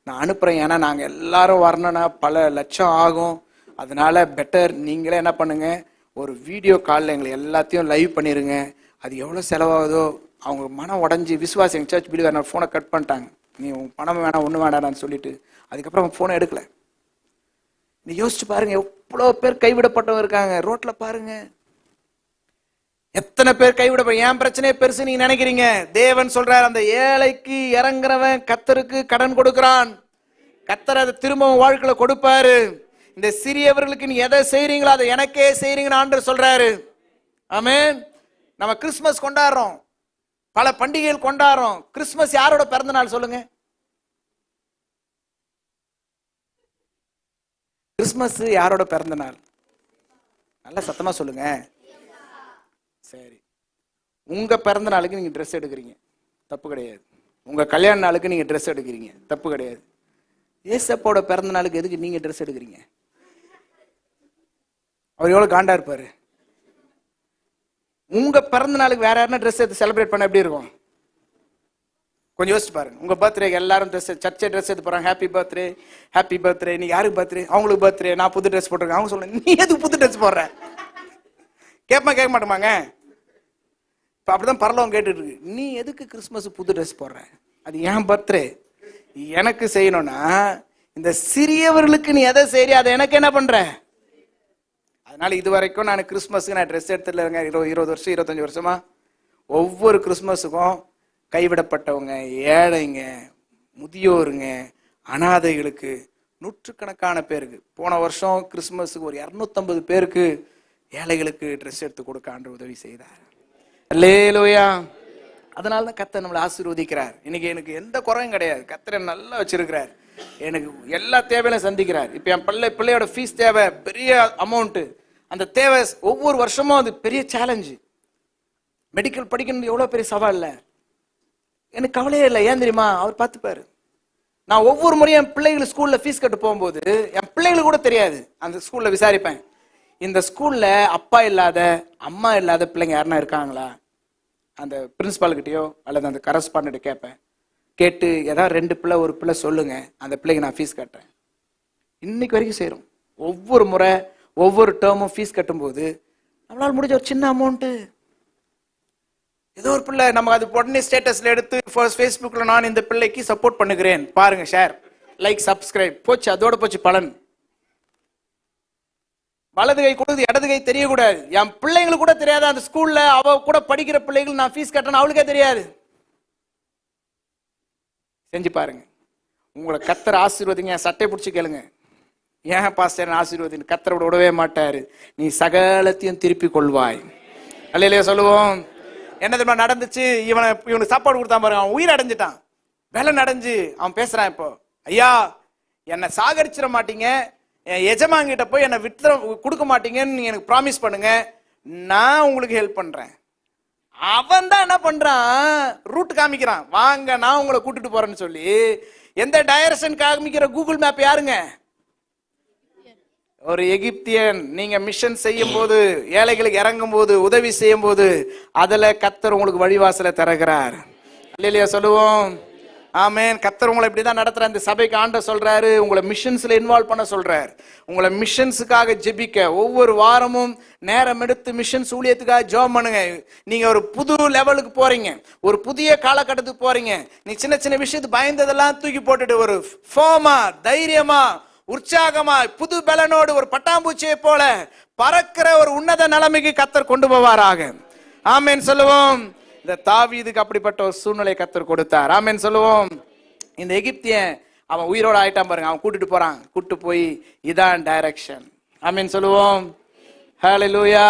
நான் அனுப்புறேன், ஏன்னா நாங்கள் எல்லாரும் வரணும்னா பல லட்சம் ஆகும், அதனால பெட்டர் நீங்களே என்ன பண்ணுங்க, ஒரு வீடியோ காலில் எங்களை எல்லாத்தையும் லைவ் பண்ணிருங்க, அது எவ்வளோ செலவாகுதோ. அவங்க மனம் உடஞ்சி விசுவாசி எங்கள் சர்ச் பிலீவர் நான் ஃபோனை கட் பண்ணிட்டாங்க. நீ உன் பணம் வேணாம் ஒன்றும் வேண்டாம்னு சொல்லிட்டு அதுக்கப்புறம் ஃபோனை எடுக்கல. நீ யோசிச்சு பாருங்க, எவ்வளோ பேர் கைவிடப்பட்டவங்க இருக்காங்க. ரோட்ல பாருங்க எத்தனை பேர் கைவிடப்பட்ட. ஏன் பிரச்சனையே பெருசு நீங்க நினைக்கிறீங்க? தேவன் சொல்றாரு, அந்த ஏழைக்கு இறங்குறவன் கர்த்தருக்கு கடன் கொடுக்கிறான், கர்த்தர் அதை திரும்பவும் வாழ்க்கையில கொடுப்பாரு. இந்த சிறியவர்களுக்கு நீ எதை செய்றீங்களோ அதை எனக்கே செய்றீங்கன்னு ஆண்டவர் சொல்றாரு. ஆமென். நம்ம கிறிஸ்துமஸ் கொண்டாடுறோம், பல பண்டிகைகள் கொண்டாடுறோம். கிறிஸ்துமஸ் யாரோட பிறந்த நாள் சொல்லுங்க? கிறிஸ்துமஸ் யாரோட பிறந்த நாள்? நல்ல சத்தமா சொல்லுங்க. சரி, உங்க பிறந்த நாளுக்கு நீங்க ட்ரெஸ் எடுக்கிறீங்க, தப்பு கிடையாது. உங்க கல்யாண நாளுக்கு நீங்க ட்ரெஸ் எடுக்கிறீங்க, தப்பு கிடையாது. ஏசப்போட பிறந்த நாளுக்கு எதுக்கு நீங்க ட்ரெஸ் எடுக்கிறீங்க? அவர் எவ்வளவு காண்டா இருப்பாரு. உங்க பிறந்த நாளுக்கு வேற யாருன்னா ட்ரெஸ் எடுத்து செலிப்ரேட் பண்ண எப்படி இருக்கும்? கொஞ்சம் யோசிச்சு பாருங்க. உங்க பர்த்டே எல்லாரும் ட்ரெஸ், சர்ச்சை ட்ரெஸ் எடுத்து போறாங்க, ஹாப்பி பர்த்டே ஹாப்பி பர்த்டே. நீ யாருக்கு பர்த்டே? அவங்களுக்கு பர்த்டே, நான் புது ட்ரெஸ் போட்டிருக்கேன். அவங்க சொல்லுங்க, நீ எதுக்கு புது ட்ரெஸ் போடுற? கேட்க மாட்டோமாங்க? இப்ப அப்படிதான் பரலோகம் கேட்டுட்டு இருக்கு, நீ எதுக்கு கிறிஸ்துமஸ் புது ட்ரெஸ் போடுற? அது என் பர்த்டே, எனக்கு செய்யணும்னா இந்த சிறியவர்களுக்கு நீ எதை செய்யறிய அதை எனக்கு என்ன பண்ற? அதனால இது வரைக்கும் நான் கிறிஸ்துமஸுக்கு நான் ட்ரெஸ் எடுத்துலங்க. 20 வருஷம் 25 வருஷமா ஒவ்வொரு கிறிஸ்துமஸுக்கும் கைவிடப்பட்டவங்க, ஏழைங்க, முதியோருங்க, அனாதைகளுக்கு நூற்றுக்கணக்கான பேருக்கு. போன வருஷம் கிறிஸ்துமஸுக்கு ஒரு 250 பேருக்கு ஏழைகளுக்கு ட்ரெஸ் எடுத்து கொடுக்க ஆண்டவர் உதவி செய்தார். அல்லேலூயா. அதனால தான் கர்த்தர் நம்மளை ஆசீர்வதிக்கிறார். இன்னைக்கு எனக்கு எந்த குறையும் கிடையாது. கர்த்தர் நல்லா வச்சிருக்கிறார், எனக்கு எல்லா தேவையும் சந்திக்கிறார். இப்ப என் பிள்ளையோட ஃபீஸ் தேவை, பெரிய அமௌண்ட். அந்த தேவை ஒவ்வொரு வருஷமும் அது பெரிய சேலஞ்சு. மெடிக்கல் படிக்கணும் எவ்வளவு பெரிய சவால் இல்லை, எனக்கு கவலையே இல்லை. ஏன் தெரியுமா? அவர் பார்த்துப்பாரு. நான் ஒவ்வொரு முறையும் என் பிள்ளைகள் ஸ்கூல்ல ஃபீஸ் கட்டு போகும்போது என் பிள்ளைகளுக்கு கூட தெரியாது, அந்த ஸ்கூல்ல விசாரிப்பேன், இந்த ஸ்கூல்ல அப்பா இல்லாத அம்மா இல்லாத பிள்ளைங்க யாருன்னா இருக்காங்களா? அந்த பிரின்சிபால் கிட்டயோ அல்லது அந்த கரஸ்பாண்ட் கேட்பேன். கேட்டு ஏதாவது 2 பிள்ளை ஒரு பிள்ளை சொல்லுங்க, அந்த பிள்ளைக்கு நான் ஃபீஸ் கட்டுறேன். இன்னைக்கு வரைக்கும் செய்யறோம். ஒவ்வொரு முறை ஒவ்வொரு டேர்மும் ஃபீஸ் கட்டும்போது நம்மளால முடிஞ்ச ஒரு சின்ன அமௌண்ட், ஏதோ ஒரு பிள்ளை நமக்கு அது உடனே ஸ்டேட்டஸ்ல எடுத்து ஃபேஸ்புக்ல நான் இந்த பிள்ளைக்கு சப்போர்ட் பண்ணுகிறேன் பாருங்க, ஷேர், லைக், சப்ஸ்கிரைப், போச்சு, அதோட போச்சு பலன். வலது கை கொடுத்து இடது கை தெரியக்கூடாது. என் பிள்ளைங்களுக்கு கூட தெரியாது, அந்த ஸ்கூல்ல அவ கூட படிக்கிற பிள்ளைகள் நான் ஃபீஸ் கட்டணும் அவளுக்கே தெரியாது. செஞ்சு பாருங்க, உங்களை கர்த்தர் ஆசீர்வதிங்க. சட்டை பிடிச்சி கேளுங்க, ஏன் பாஸ்டர் ஆசீர்வதின்னு. கர்த்தரோட விடவே மாட்டாரு. நீ சகலத்தையும் திருப்பி கொள்வாய். அல்லேலூயா சொல்லுவோம். என்ன தெரியுமா நடந்துச்சு? இவனுக்கு சாப்பாடு கொடுத்தான் பாருங்க, அவன் உயிர் அடைஞ்சிட்டான், வேலை நடஞ்சு. அவன் பேசுறான், இப்போ ஐயா என்னை சாகரிச்சிட மாட்டீங்க, என் எஜமாங்கிட்ட போய் என்னை விட்டு கொடுக்க மாட்டீங்கன்னு நீங்க எனக்கு ப்ராமிஸ் பண்ணுங்க, நான் உங்களுக்கு ஹெல்ப் பண்றேன். அவன் தான் என்ன பண்றான், ரூட் காமிக்கிறான். வாங்க நான் உங்களை கூட்டிட்டு போறேன்னு சொல்லி. எந்த டைரக்ஷன் காமிக்கிற கூகுள் மேப் யாருங்க? ஒரு எகிப்தியன். நீங்க மிஷன் செய்யும் போது, ஏழைகளுக்கு இறங்கும் போது, உதவி செய்யும் போது, அதுல கர்த்தர் உங்களுக்கு வழிவாசலை திறக்கிறார். இல்லையா சொல்லுவோம். ஆமென். கர்த்தர் உங்களை இப்படிதான் நடத்துற. இந்த சபைக்கு ஆண்டவர் சொல்றாரு, உங்களை மிஷன்ஸ்ல இன்வால்வ் பண்ண சொல்றார். உங்களை மிஷன்ஸுக்காக ஜெபிக்க ஒவ்வொரு வாரமும் நேரம் எடுத்து மிஷன்ஸ் ஊழியத்துக்காக ஜெபம் பண்ணுங்க. நீங்க ஒரு புது லெவலுக்கு போறீங்க, ஒரு புதிய காலகட்டத்துக்கு போறீங்க. நீ சின்ன சின்ன விஷயத்து பயந்ததெல்லாம் தூக்கி போட்டுட்டு ஒரு ஃபோமா, தைரியமா, உற்சாகமா, புது பலனோடு ஒரு பட்டாம்பூச்சியை போல பறக்கிற ஒரு உன்னத நிலைமைக்கு கர்த்தர் கொண்டு போவாராக. ஆமென் சொல்லுவோம். இந்த தாவீதுக்கு அப்படிப்பட்ட ஒரு சூழ்நிலை கர்த்தர் கொடுத்தார். ஆமென் சொல்லுவோம். இந்த எகிப்தியன் அவன் உயிரோட ஆயிட்டான் பாருங்க. அவன் கூட்டிட்டு போறான். கூட்டு போய் இதான் டைரக்ஷன். ஆமென் சொல்லுவோம். ஹல்லேலூயா.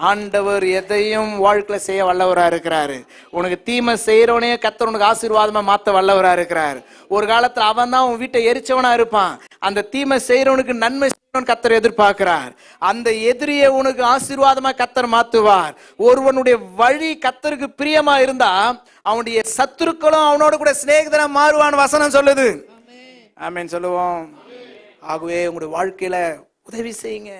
ஆண்டவர் எதையும் வாழ்க்கையில செய்ய வல்லவரா இருக்கிறாரு. உனக்கு தீமை செய்யறவனே கர்த்தர் உனக்கு ஆசீர்வாதமா மாத்த வல்லவரா இருக்கிறார். ஒரு காலத்துல அவன் தான் உன் வீட்டை எரிச்சவனா இருப்பான். அந்த தீமை செய்யறவனுக்கு நன்மை கர்த்தர் எதிர்பார்க்கிறார். அந்த எதிரியை உனக்கு ஆசீர்வாதமா கர்த்தர் மாத்துவார். ஒருவனுடைய வழி கர்த்தருக்கு பிரியமா இருந்தா அவனுடைய சத்துருக்களும் அவனோட கூட சிநேகிதனா மாறுவான் வசனம் சொல்லுது. ஆமென் சொல்லுவோம். ஆகவே உங்களுடைய வாழ்க்கையில உதவி செய்யுங்க.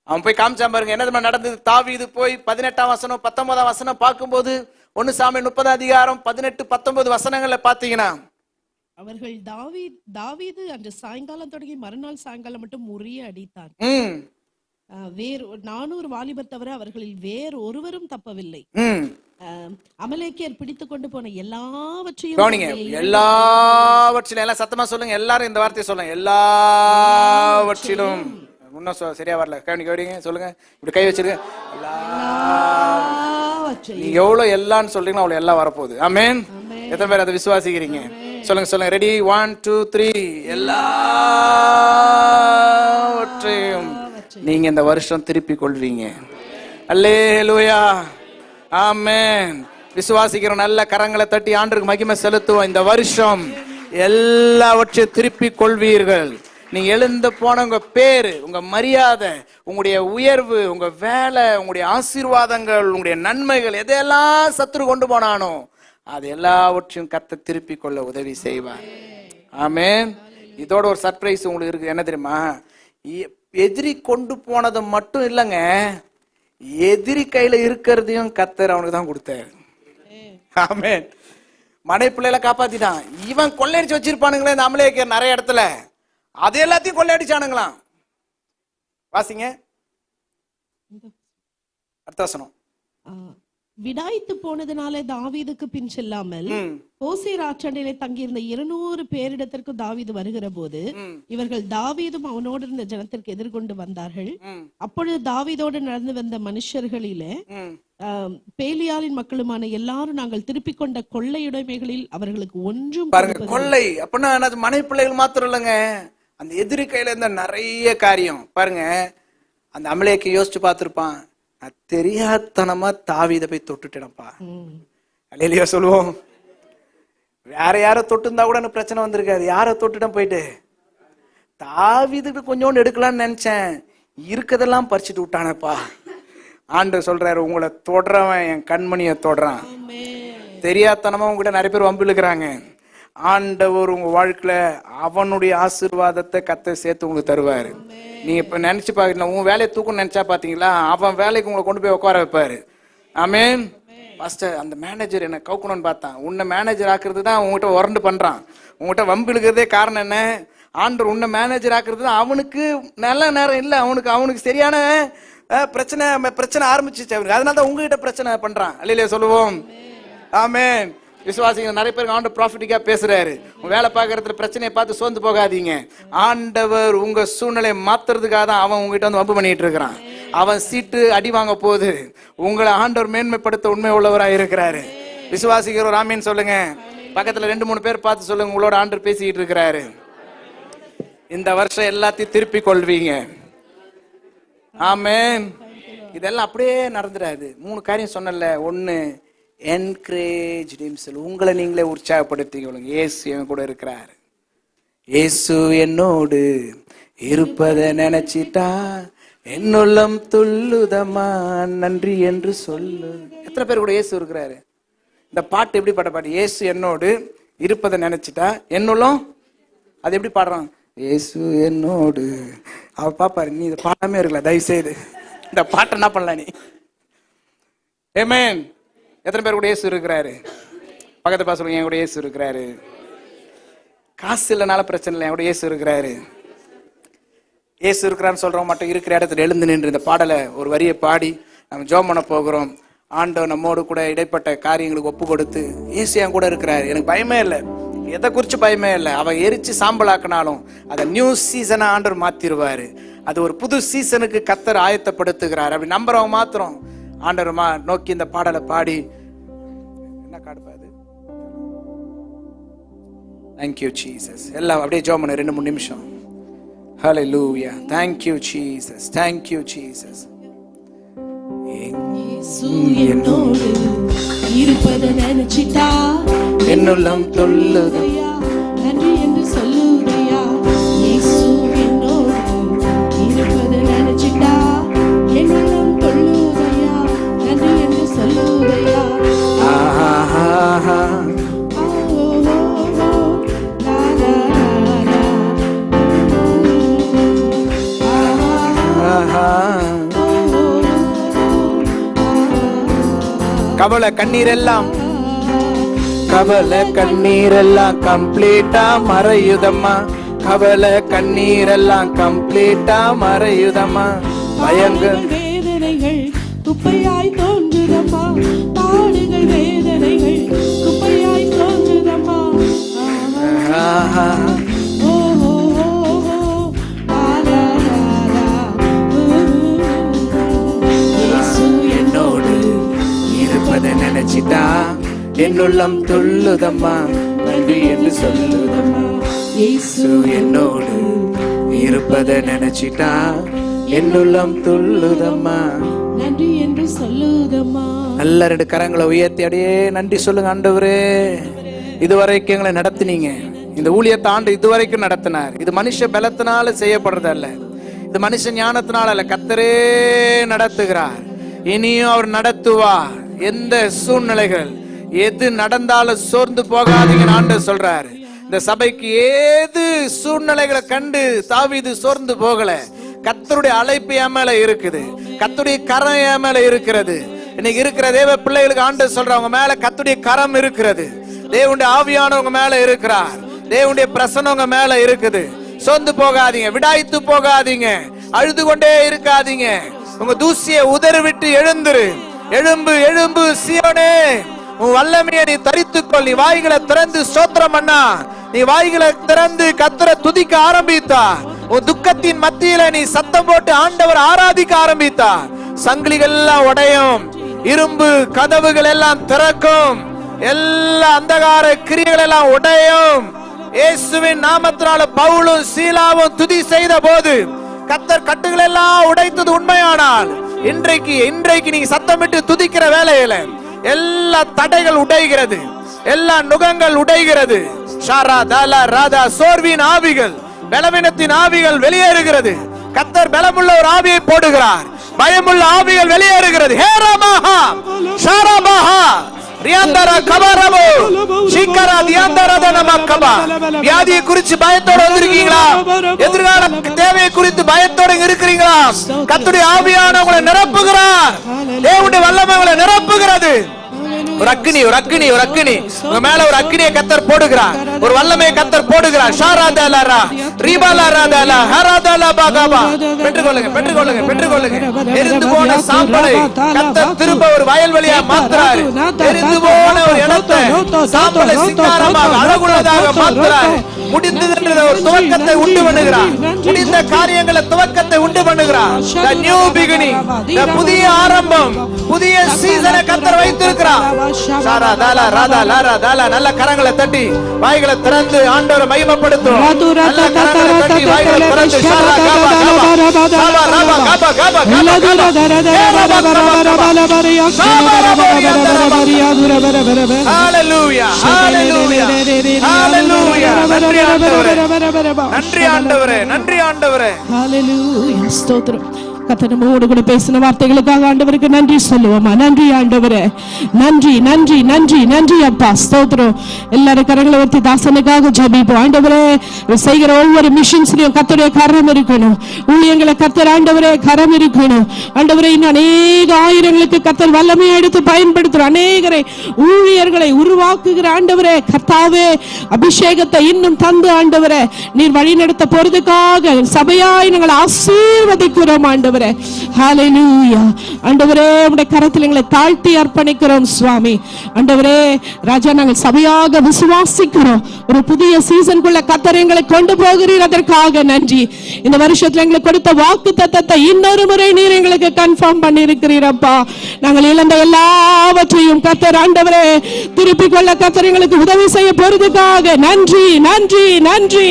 அவன் போய் காமிச்சான் பாருங்க என்ன நடந்தது. தாவீது போய் 18ஆம் வசனம் 19ஆம் வசனம் பார்க்கும்போது 1 சாமுவேல் 30ஆம் அதிகாரம் 18 19 வசனங்கள்ல பாத்தீங்கன்னா, அவர்கள் தாவீது அன்று சாயங்காலம் தொடங்கி மறுநாள் சாயங்காலம் மட்டும் முறிய அடித்தார். வேறு 400 வாலிபர் தவிர அவர்களில் வேறு ஒருவரும் தப்பவில்லை. அமலேக்கியர் பிடித்துக் கொண்டு போன எல்லாவற்றையும் எல்லாம் சத்தமா சொல்லுங்க. எல்லாரும் இந்த வார்த்தையை சொல்லுங்க. எல்லாவற்றிலும். இன்னும் சரியா வரல. கவனிங்க சொல்லுங்க. இப்படி கை வச்சிருங்க. நீங்க எவ்வளவு எல்லான்னு சொல்றீங்களோ அவ்வளவு எல்லாம் வரப்போகுது. ஆமென். எத்தனை பேர் அதை விசுவாசிக்கிறீங்க? சொல்லுங்க சொல்லுங்க. ரெடி 1 2 3. எல்லாவற்றையும் நீங்க இந்த வருஷம் திருப்பி கொள்வீங்க. அல்லேலூயா. ஆமென். விசுவாசிக்கிறோம். நல்ல கரங்களை தட்டி ஆண்டவருக்கு மகிமை செலுத்துவோம். இந்த வருஷம் எல்லாவற்றையும் திருப்பி கொள்வீர்கள். நீங்க எழுந்து போன உங்க பேரு, உங்க மரியாதை, உங்களுடைய உயர்வு, உங்க வேலை, உங்களுடைய ஆசீர்வாதங்கள், உங்களுடைய நன்மைகள் எதையெல்லாம் சத்துரு கொண்டு போனானோ அது எல்லாவற்றையும் கர்த்தர் திருப்பி கொள்ள உதவி செய்வார். ஆமென். இதோட ஒரு சர்ப்ரைஸ் உங்களுக்கு இருக்கு. என்ன தெரியுமா? எதிரி கொண்டு போனது மட்டும் இல்லைங்க, எதிரி கையில இருக்கிறதையும் கர்த்தர் அவனுக்கு தான் கொடுத்தாரு. ஆமென். மனை பிள்ளைகளை காப்பாத்திட்டான். இவன் கொள்ளையடிச்சு வச்சிருப்பானுங்களே இந்த அமலேக்கியர் நிறைய இடத்துல, அது எல்லாத்தையும் கொள்ளையடிச்சானுங்களாம். வாசிங்க அடுத்த வசனம். விடாய்த்து போனதுனால தாவீதுக்கு பின் செல்லாமல் ஓசேர் ஆற்றண்டையிலே தங்கியிருந்த 200 பேரிடத்திற்கு தாவீது வருகிற போது இவர்கள் தாவீதும் அவனோடு இருந்த ஜனத்திற்கு எதிர்கொண்டு வந்தார்கள். அப்பொழுது தாவீதோடு நடந்து வந்த மனுஷர்களிலே பேலியாளின் மக்களுமான எல்லாரும் நாங்கள் திருப்பிக் கொண்ட கொள்ளையுடைமைகளில் அவர்களுக்கு ஒன்றும் பாருங்க. கொள்ளை அப்படின்னா மனை பிள்ளைகள் மாத்திரம் இல்லைங்க, அந்த எதிரி கையில இருந்த நிறைய காரியம். பாருங்க, அந்த அமலேக்கு யோசிச்சு பார்த்திருப்பான், நான் தெரியாதனமா தாவீதை போய் தொட்டுட்டேனப்பா. அல்லேலூயா சொல்லுவோம். வேற யாரோ தொட்டு இருந்தா கூட எனக்கு பிரச்சனை வந்திருக்காது. யார தொட்டுட்டேன் போயிட்டு, தாவீதுக்கு கொஞ்சோண்டு எடுக்கலாம்னு நினைச்சேன், இருக்கதெல்லாம் பறிச்சுட்டு விட்டானப்பா. ஆண்டவர் சொல்றாரு, உங்களை தொடறவன் என் கண்மணியை தொடறான். தெரியாதனமா உங்ககிட்ட நிறைய பேர் வம்பு இழுக்கிறாங்க. ஆண்டவர் உங்க வாழ்க்கையில அவனுடைய ஆசீர்வாதத்தை கர்த்தர் சேர்த்து உங்களுக்கு தருவாரு. நீங்க இப்ப நினைச்சு பாக்கல, உங்க வேலையை தூக்கணும்னு நினைச்சா பாத்தீங்களா, அவன் வேலைக்கு உங்களை கொண்டு போய் உட்கார வைப்பாரு. ஆமென். ஃபர்ஸ்ட் அந்த மேனேஜர் என்ன கவுக்கணும்னு பார்த்தான். உன்னை மேனேஜர் ஆக்குறது தான் உங்ககிட்ட உரண்டு பண்றான். உங்ககிட்ட வம்பு இழுக்கிறதே காரணம் என்ன? ஆண்டவர் உன்னை மேனேஜர் ஆக்குறது தான். அவனுக்கு நல்ல நேரம் இல்லை, அவனுக்கு சரியான பிரச்சனை ஆரம்பிச்சிச்சு அவருக்கு. அதனாலதான் உங்ககிட்ட பிரச்சனை பண்றான். அல்லேலூயா சொல்லுவோம். ஆமென். விசுவாசிகள் நிறைய பேருக்கு ஆண்டவர் ப்ராஃபிட்டிக்கா பேசுறாரு. உங்க வேலை பார்க்கறதுல பிரச்சனையை பார்த்து சோர்ந்து போகாதீங்க. ஆண்டவர் உங்க சூழ்நிலை மாத்துறதுக்காக தான் அவன் உங்ககிட்ட வந்து வம்பு பண்ணிட்டு இருக்கிறான். அவன் சீட்டு அடி வாங்க போகுது. உங்களை ஆண்டவர் மேன்மைப்படுத்த உண்மை உள்ளவராக இருக்கிறாரு. விசுவாசிக்கிற ஒரு ஆமீன் சொல்லுங்க. பக்கத்துல 2-3 பேர் பார்த்து சொல்லுங்க, உங்களோட ஆண்டவர் பேசிக்கிட்டு இருக்கிறாரு. இந்த வருஷம் எல்லாத்தையும் திருப்பி கொள்வீங்க. ஆமென். இதெல்லாம் அப்படியே நடந்துடாது. 3 காரியம் சொன்னல. 1, என்கரேஜ் ஹிம்செல்ஃப். உங்களை நீங்களே உற்சாகப்படுத்திக்கொள்ளுங்க. இயேசு என் கூட இருக்கிறார். இயேசு என்னோடு இருப்பதை நினைச்சிட்டா என்னுள்ளம் துள்ளுதம்மா நன்றி என்று சொல்லு. எத்தனை பேர் கூட இயேசு இருக்கிறாரு? இந்த பாட்டு எப்படிப்பட்ட பாட்டு? இயேசு என்னோடு இருப்பதை நினைச்சிட்டா என்னுள்ளம். அது எப்படி பாடுறான்? இயேசு என்னோடு. அவ பாப்பாரு, நீ இதை பாடாமே இருக்கல, தயவு செய்து இந்த பாட்டை என்ன பண்ணலாம் நீ? ஆமென். எத்தனை பேர் கூட இயேசு இருக்கிறாரு? பக்கத்து பாச சொல்லுங்க, என் கூட இயேசு இருக்கிறாரு. காசு இல்லைனால பிரச்சனை இல்லை, என் கூட இயேசு இருக்கிறாரு. இயேசு இருக்கிறான்னு சொல்றவங்க மட்டும் இருக்கிற இடத்துல எழுந்து நின்று இந்த பாடலை ஒரு வரியை பாடி நம்ம ஜெபம் பண்ண போகிறோம். ஆண்டவர் நம்மோடு கூட இடைப்பட்ட காரியங்களுக்கு ஒப்பு கொடுத்து, இயேசு என் கூட இருக்கிறாரு, எனக்கு பயமே இல்லை, எதை குறிச்சு பயமே இல்லை. அவ எரிச்சு சாம்பலாக்கினாலும் அதை நியூ சீசனை ஆண்டவர் மாத்திருவாரு. அது ஒரு புது சீசனுக்கு கர்த்தர் ஆயத்தப்படுத்துகிறார். அப்படி நம்புறவங்க மாத்திரம் ஆண்டவருமா நோக்கி இந்த பாடலை பாடி. என்ன காடுப்பாது? Thank you Jesus. எல்லாம் அப்படியே ஜெபம் பண்ணு 2-3 நிமிஷம். Hallelujah. Thank you Jesus. Thank you Jesus. இயேசு என்னோடு இருப்பதை நினைச்சிட்டா என்னுள்ளம் துள்ளுதையா நன்றி என்று சொல்லுதையா. இயேசு என்னோடு இருப்பதை நினைச்சிட்டா என்னுள்ளம் துள்ளுதையா நன்றி என்று சொல்லுதையா. ஆஹா கவலை கண்ணீரெல்லாம் கம்ப்ளீட்டா மறையுதம்மா. கவலை கண்ணீரெல்லாம் கம்ப்ளீட்டா மறையுதம்மா. பயங்கள் வேதனைகள் குப்பையாய் தோன்றுதம்மா. பாடுகள் வேதனைகள் குப்பையாய் தோன்றுதம்மா. நினைச்சிட்டா என்னுள்ளம் துள்ளுதம்மா நன்றி என்று சொல்லுதம்மா. இயேசு என்னோடு இருப்பதை நினைச்சிட்டா என்னுள்ளம் துள்ளுதம்மா நன்றி என்று சொல்லுதம்மா. நல்ல 2 கரங்களை உயர்த்தி அப்படியே நன்றி சொல்லுங்க. ஆண்டவரே, இதுவரைக்கும் எங்களை நடத்தினீங்க. இந்த ஊழியத்தை ஆண்டு இதுவரைக்கும் நடத்தினார். இது மனுஷ பலத்தினால செய்யப்படுறது அல்ல, இது மனுஷ ஞானத்தினால அல்ல, கர்த்தரே நடத்துகிறார். இனியும் அவர் நடத்துவார். எந்த சூழ்நிலைகள் எது நடந்தாலும் சோர்ந்து போகாதீங்கன்னு ஆண்டவர் சொல்றாரு. இந்த சபைக்கு ஏது சூழ்நிலைகளை கண்டு தாவீது சோர்ந்து போகல. கர்த்தருடைய அழைப்பு என் மேல இருக்குது, கர்த்தருடைய கரம் என் மேல இருக்கிறது. இன்னைக்கு இருக்கிற தேவ பிள்ளைகளுக்கு ஆண்டவர் சொல்றவங்க மேல கர்த்தருடைய கரம் இருக்கிறது. தேவனுடைய ஆவியானவங்க மேல இருக்கிறார். தேவனுடைய பிரசன்னம் உங்க மேல இருக்குது. சோர்ந்து போகாதீங்க, விடாய்த்து போகாதீங்க, அழுது கொண்டே இருக்காதீங்க. உங்க தூசியை உதறி விட்டு எழுந்துரு. எழும்பு எழும்பு சீயோனே, உன் வல்லமையை நீ தரித்துக்கொள். நீ வாய்களை திறந்து ஸ்தோத்திரம் பண்ணா, நீ வாய்களை திறந்து கர்த்தரை துதிக்க ஆரம்பித்தா, உன் துக்கத்தின் மத்தியில நீ சத்தம் போட்டு ஆண்டவர் ஆராதிக்க ஆரம்பித்தா, சங்கிலிகள் எல்லாம் உடையும், இரும்பு கதவுகள் எல்லாம் திறக்கும், எல்லா அந்தகார கிரியைகள் எல்லாம் உடையும். இயேசுவின் நாமத்தினால பவுலும் சீலாவும் துதி செய்த போது கர்த்தர் கட்டுகள் எல்லாம் உடைத்தது உண்மையானால், இன்றைக்கு நீங்க சத்தமிட்டு துதிக்கிற வேளையில எல்லா தடைகள் உடைகிறது, எல்லா நுகங்கள் உடைகிறது. ஷாரா தாலா ராதா சோர்வின் ஆவிகள், பலவீனத்தின் ஆவிகள் வெளியேறுகிறது. கர்த்தர் பலமுள்ள ஒரு ஆவியை போடுகிறார், பயமுள்ள ஆவிகள் வெளியேறுகிறது. ஹேரமாஹா ஷாரமாஹா ரியாந்தரா கபரபோ சிக்கரா தியாந்தரத நமக்கபா. வியாதியை குறித்து பயத்தோட வந்திருக்கீங்களா? எதிர்கால தேவையை குறித்து பயத்தோட இருக்கிறீங்களா? கர்த்தருடைய ஆவியானவர் உங்களை நிரப்புகிறார். தேவனுடைய வல்லமை உங்களை நிரப்புகிறது. ஒரு அக்கினி உங்க மேல ஒரு அக்கினியை கர்த்தர் போடுகிறார், ஒரு வல்லமையை கர்த்தர் போடுகிறார். ஷாராதலரா ரிபாலராதலா ஹராதலா பாகாபா. பெற்றுக்கொள்ளுங்க. எரிந்து போன சாம்பலை கர்த்தர் திரும்ப ஒரு வயல்வெளியா மாத்துறார். எரிந்து போன ஒரு இடத்தை சாம்பலை சிங்காரமாக அழகுள்ளதாக மாத்துறார். முடிந்தது ஒரு துவக்கத்தை உண்டு பண்ணுகிறார். முடிந்த காரியங்களை துவக்கத்தை உண்டு பண்ணுகிறார். The new beginning, the புதிய ஆரம்பம், புதிய சீசனை கர்த்தர் வைத்திருக்கிறார். ஷாரா தாலா ராதா லாரா தாலா. நல்ல கரங்களை தட்டி வாய்களை திறந்து ஆண்டவரை மகிமைப்படுத்தும். நல்ல கரங்களை தட்டி வாய்களை திறந்து ஷாரா காபா காபா காபா ராபா காபா காபா ஹalleluya ஹalleluya ஹalleluya. நன்றி ஆண்டவரே, நன்றி ஆண்டவரே. ஹalleluya ஸ்தோத்திரம். கர்த்தர் நம்மோடு கூட பேசின வார்த்தைகளுக்காக ஆண்டவருக்கு நன்றி சொல்லுவோமா? நன்றி ஆண்டவரே, நன்றி நன்றி நன்றி நன்றி அப்பா, ஸ்தோத்திரம். எல்லாரும் கரங்களை வைத்து தாசனுக்காக ஜெபிப்போம். ஆண்டவரே, செய்கிற ஒவ்வொரு மிஷன்ஸ்லயும் கர்த்தருடைய கரம் இருக்கணும். ஊழியங்களை கர்த்தர் ஆண்டவரே கரம் இருக்கணும். ஆண்டவரே, இன்னும் அநேக ஆயிரங்களுக்கு கர்த்தர் வல்லமையை எடுத்து பயன்படுத்துற அநேகரை ஊழியர்களை உருவாக்குகிற ஆண்டவரே கர்த்தாவே, அபிஷேகத்தை இன்னும் தந்து ஆண்டவரே நீர் வழி நடத்த போறதுக்காக சபையாய் நாங்கள் ஆசீர்வதிக்கிறோம் ஆண்டவரே. ஹல்லேலூயா. ஆண்டவரே, உம்முடைய கரத்தில் எங்களை தாழ்த்தி அர்ப்பணிக்கிறோம் சுவாமி. ஆண்டவரே ராஜா, நாங்கள் சபையாக விசுவாசிக்கிறோம். ஒரு புதிய சீசனுக்குள்ள கர்த்தர் எங்களை கொண்டு போகிறீர், அதற்காக நன்றி. இந்த வருஷத்துல எங்களுக்கு கொடுத்த வாக்குத்தத்தத்தை இன்னொரு முறை நீர் எங்களுக்கு கன்ஃபார்ம் பண்ணி இருக்கிறீரப்பா. நாங்கள் இழந்த எல்லாவற்றையும் கர்த்தர் ஆண்டவரே திருப்பிக் கொள்ள கர்த்தர் எங்களுக்கு உதவி செய்ய போறதுக்காக நன்றி நன்றி நன்றி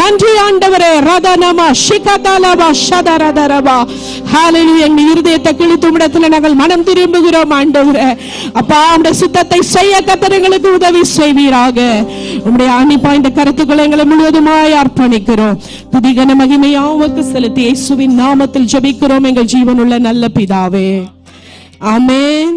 நன்றி ஆண்டவரே. ரதனமா ஷிகதலபா ஷதரதரபா. ஹல்லேலூயா. எங்கள் இருதயத்தை கிழித்து உம்மிடத்தில் நாங்கள் மனம் திரும்புகிறோம் ஆண்டவரே. அப்பா, உம்முடைய சித்தத்தை செய்ய கர்த்தர் எங்களுக்கு உதவி செய்வீராக. உம்முடைய ஆணிப்பா இந்த கருத்துக்களை எங்களை முழுவதுமாய் அர்ப்பணிக்கிறோம். துதிகன மகிமையா உமக்கு செலுத்தி இயேசுவின் நாமத்தில் ஜெபிக்கிறோம் எங்கள் ஜீவனுள்ள நல்ல பிதாவே. ஆமென்.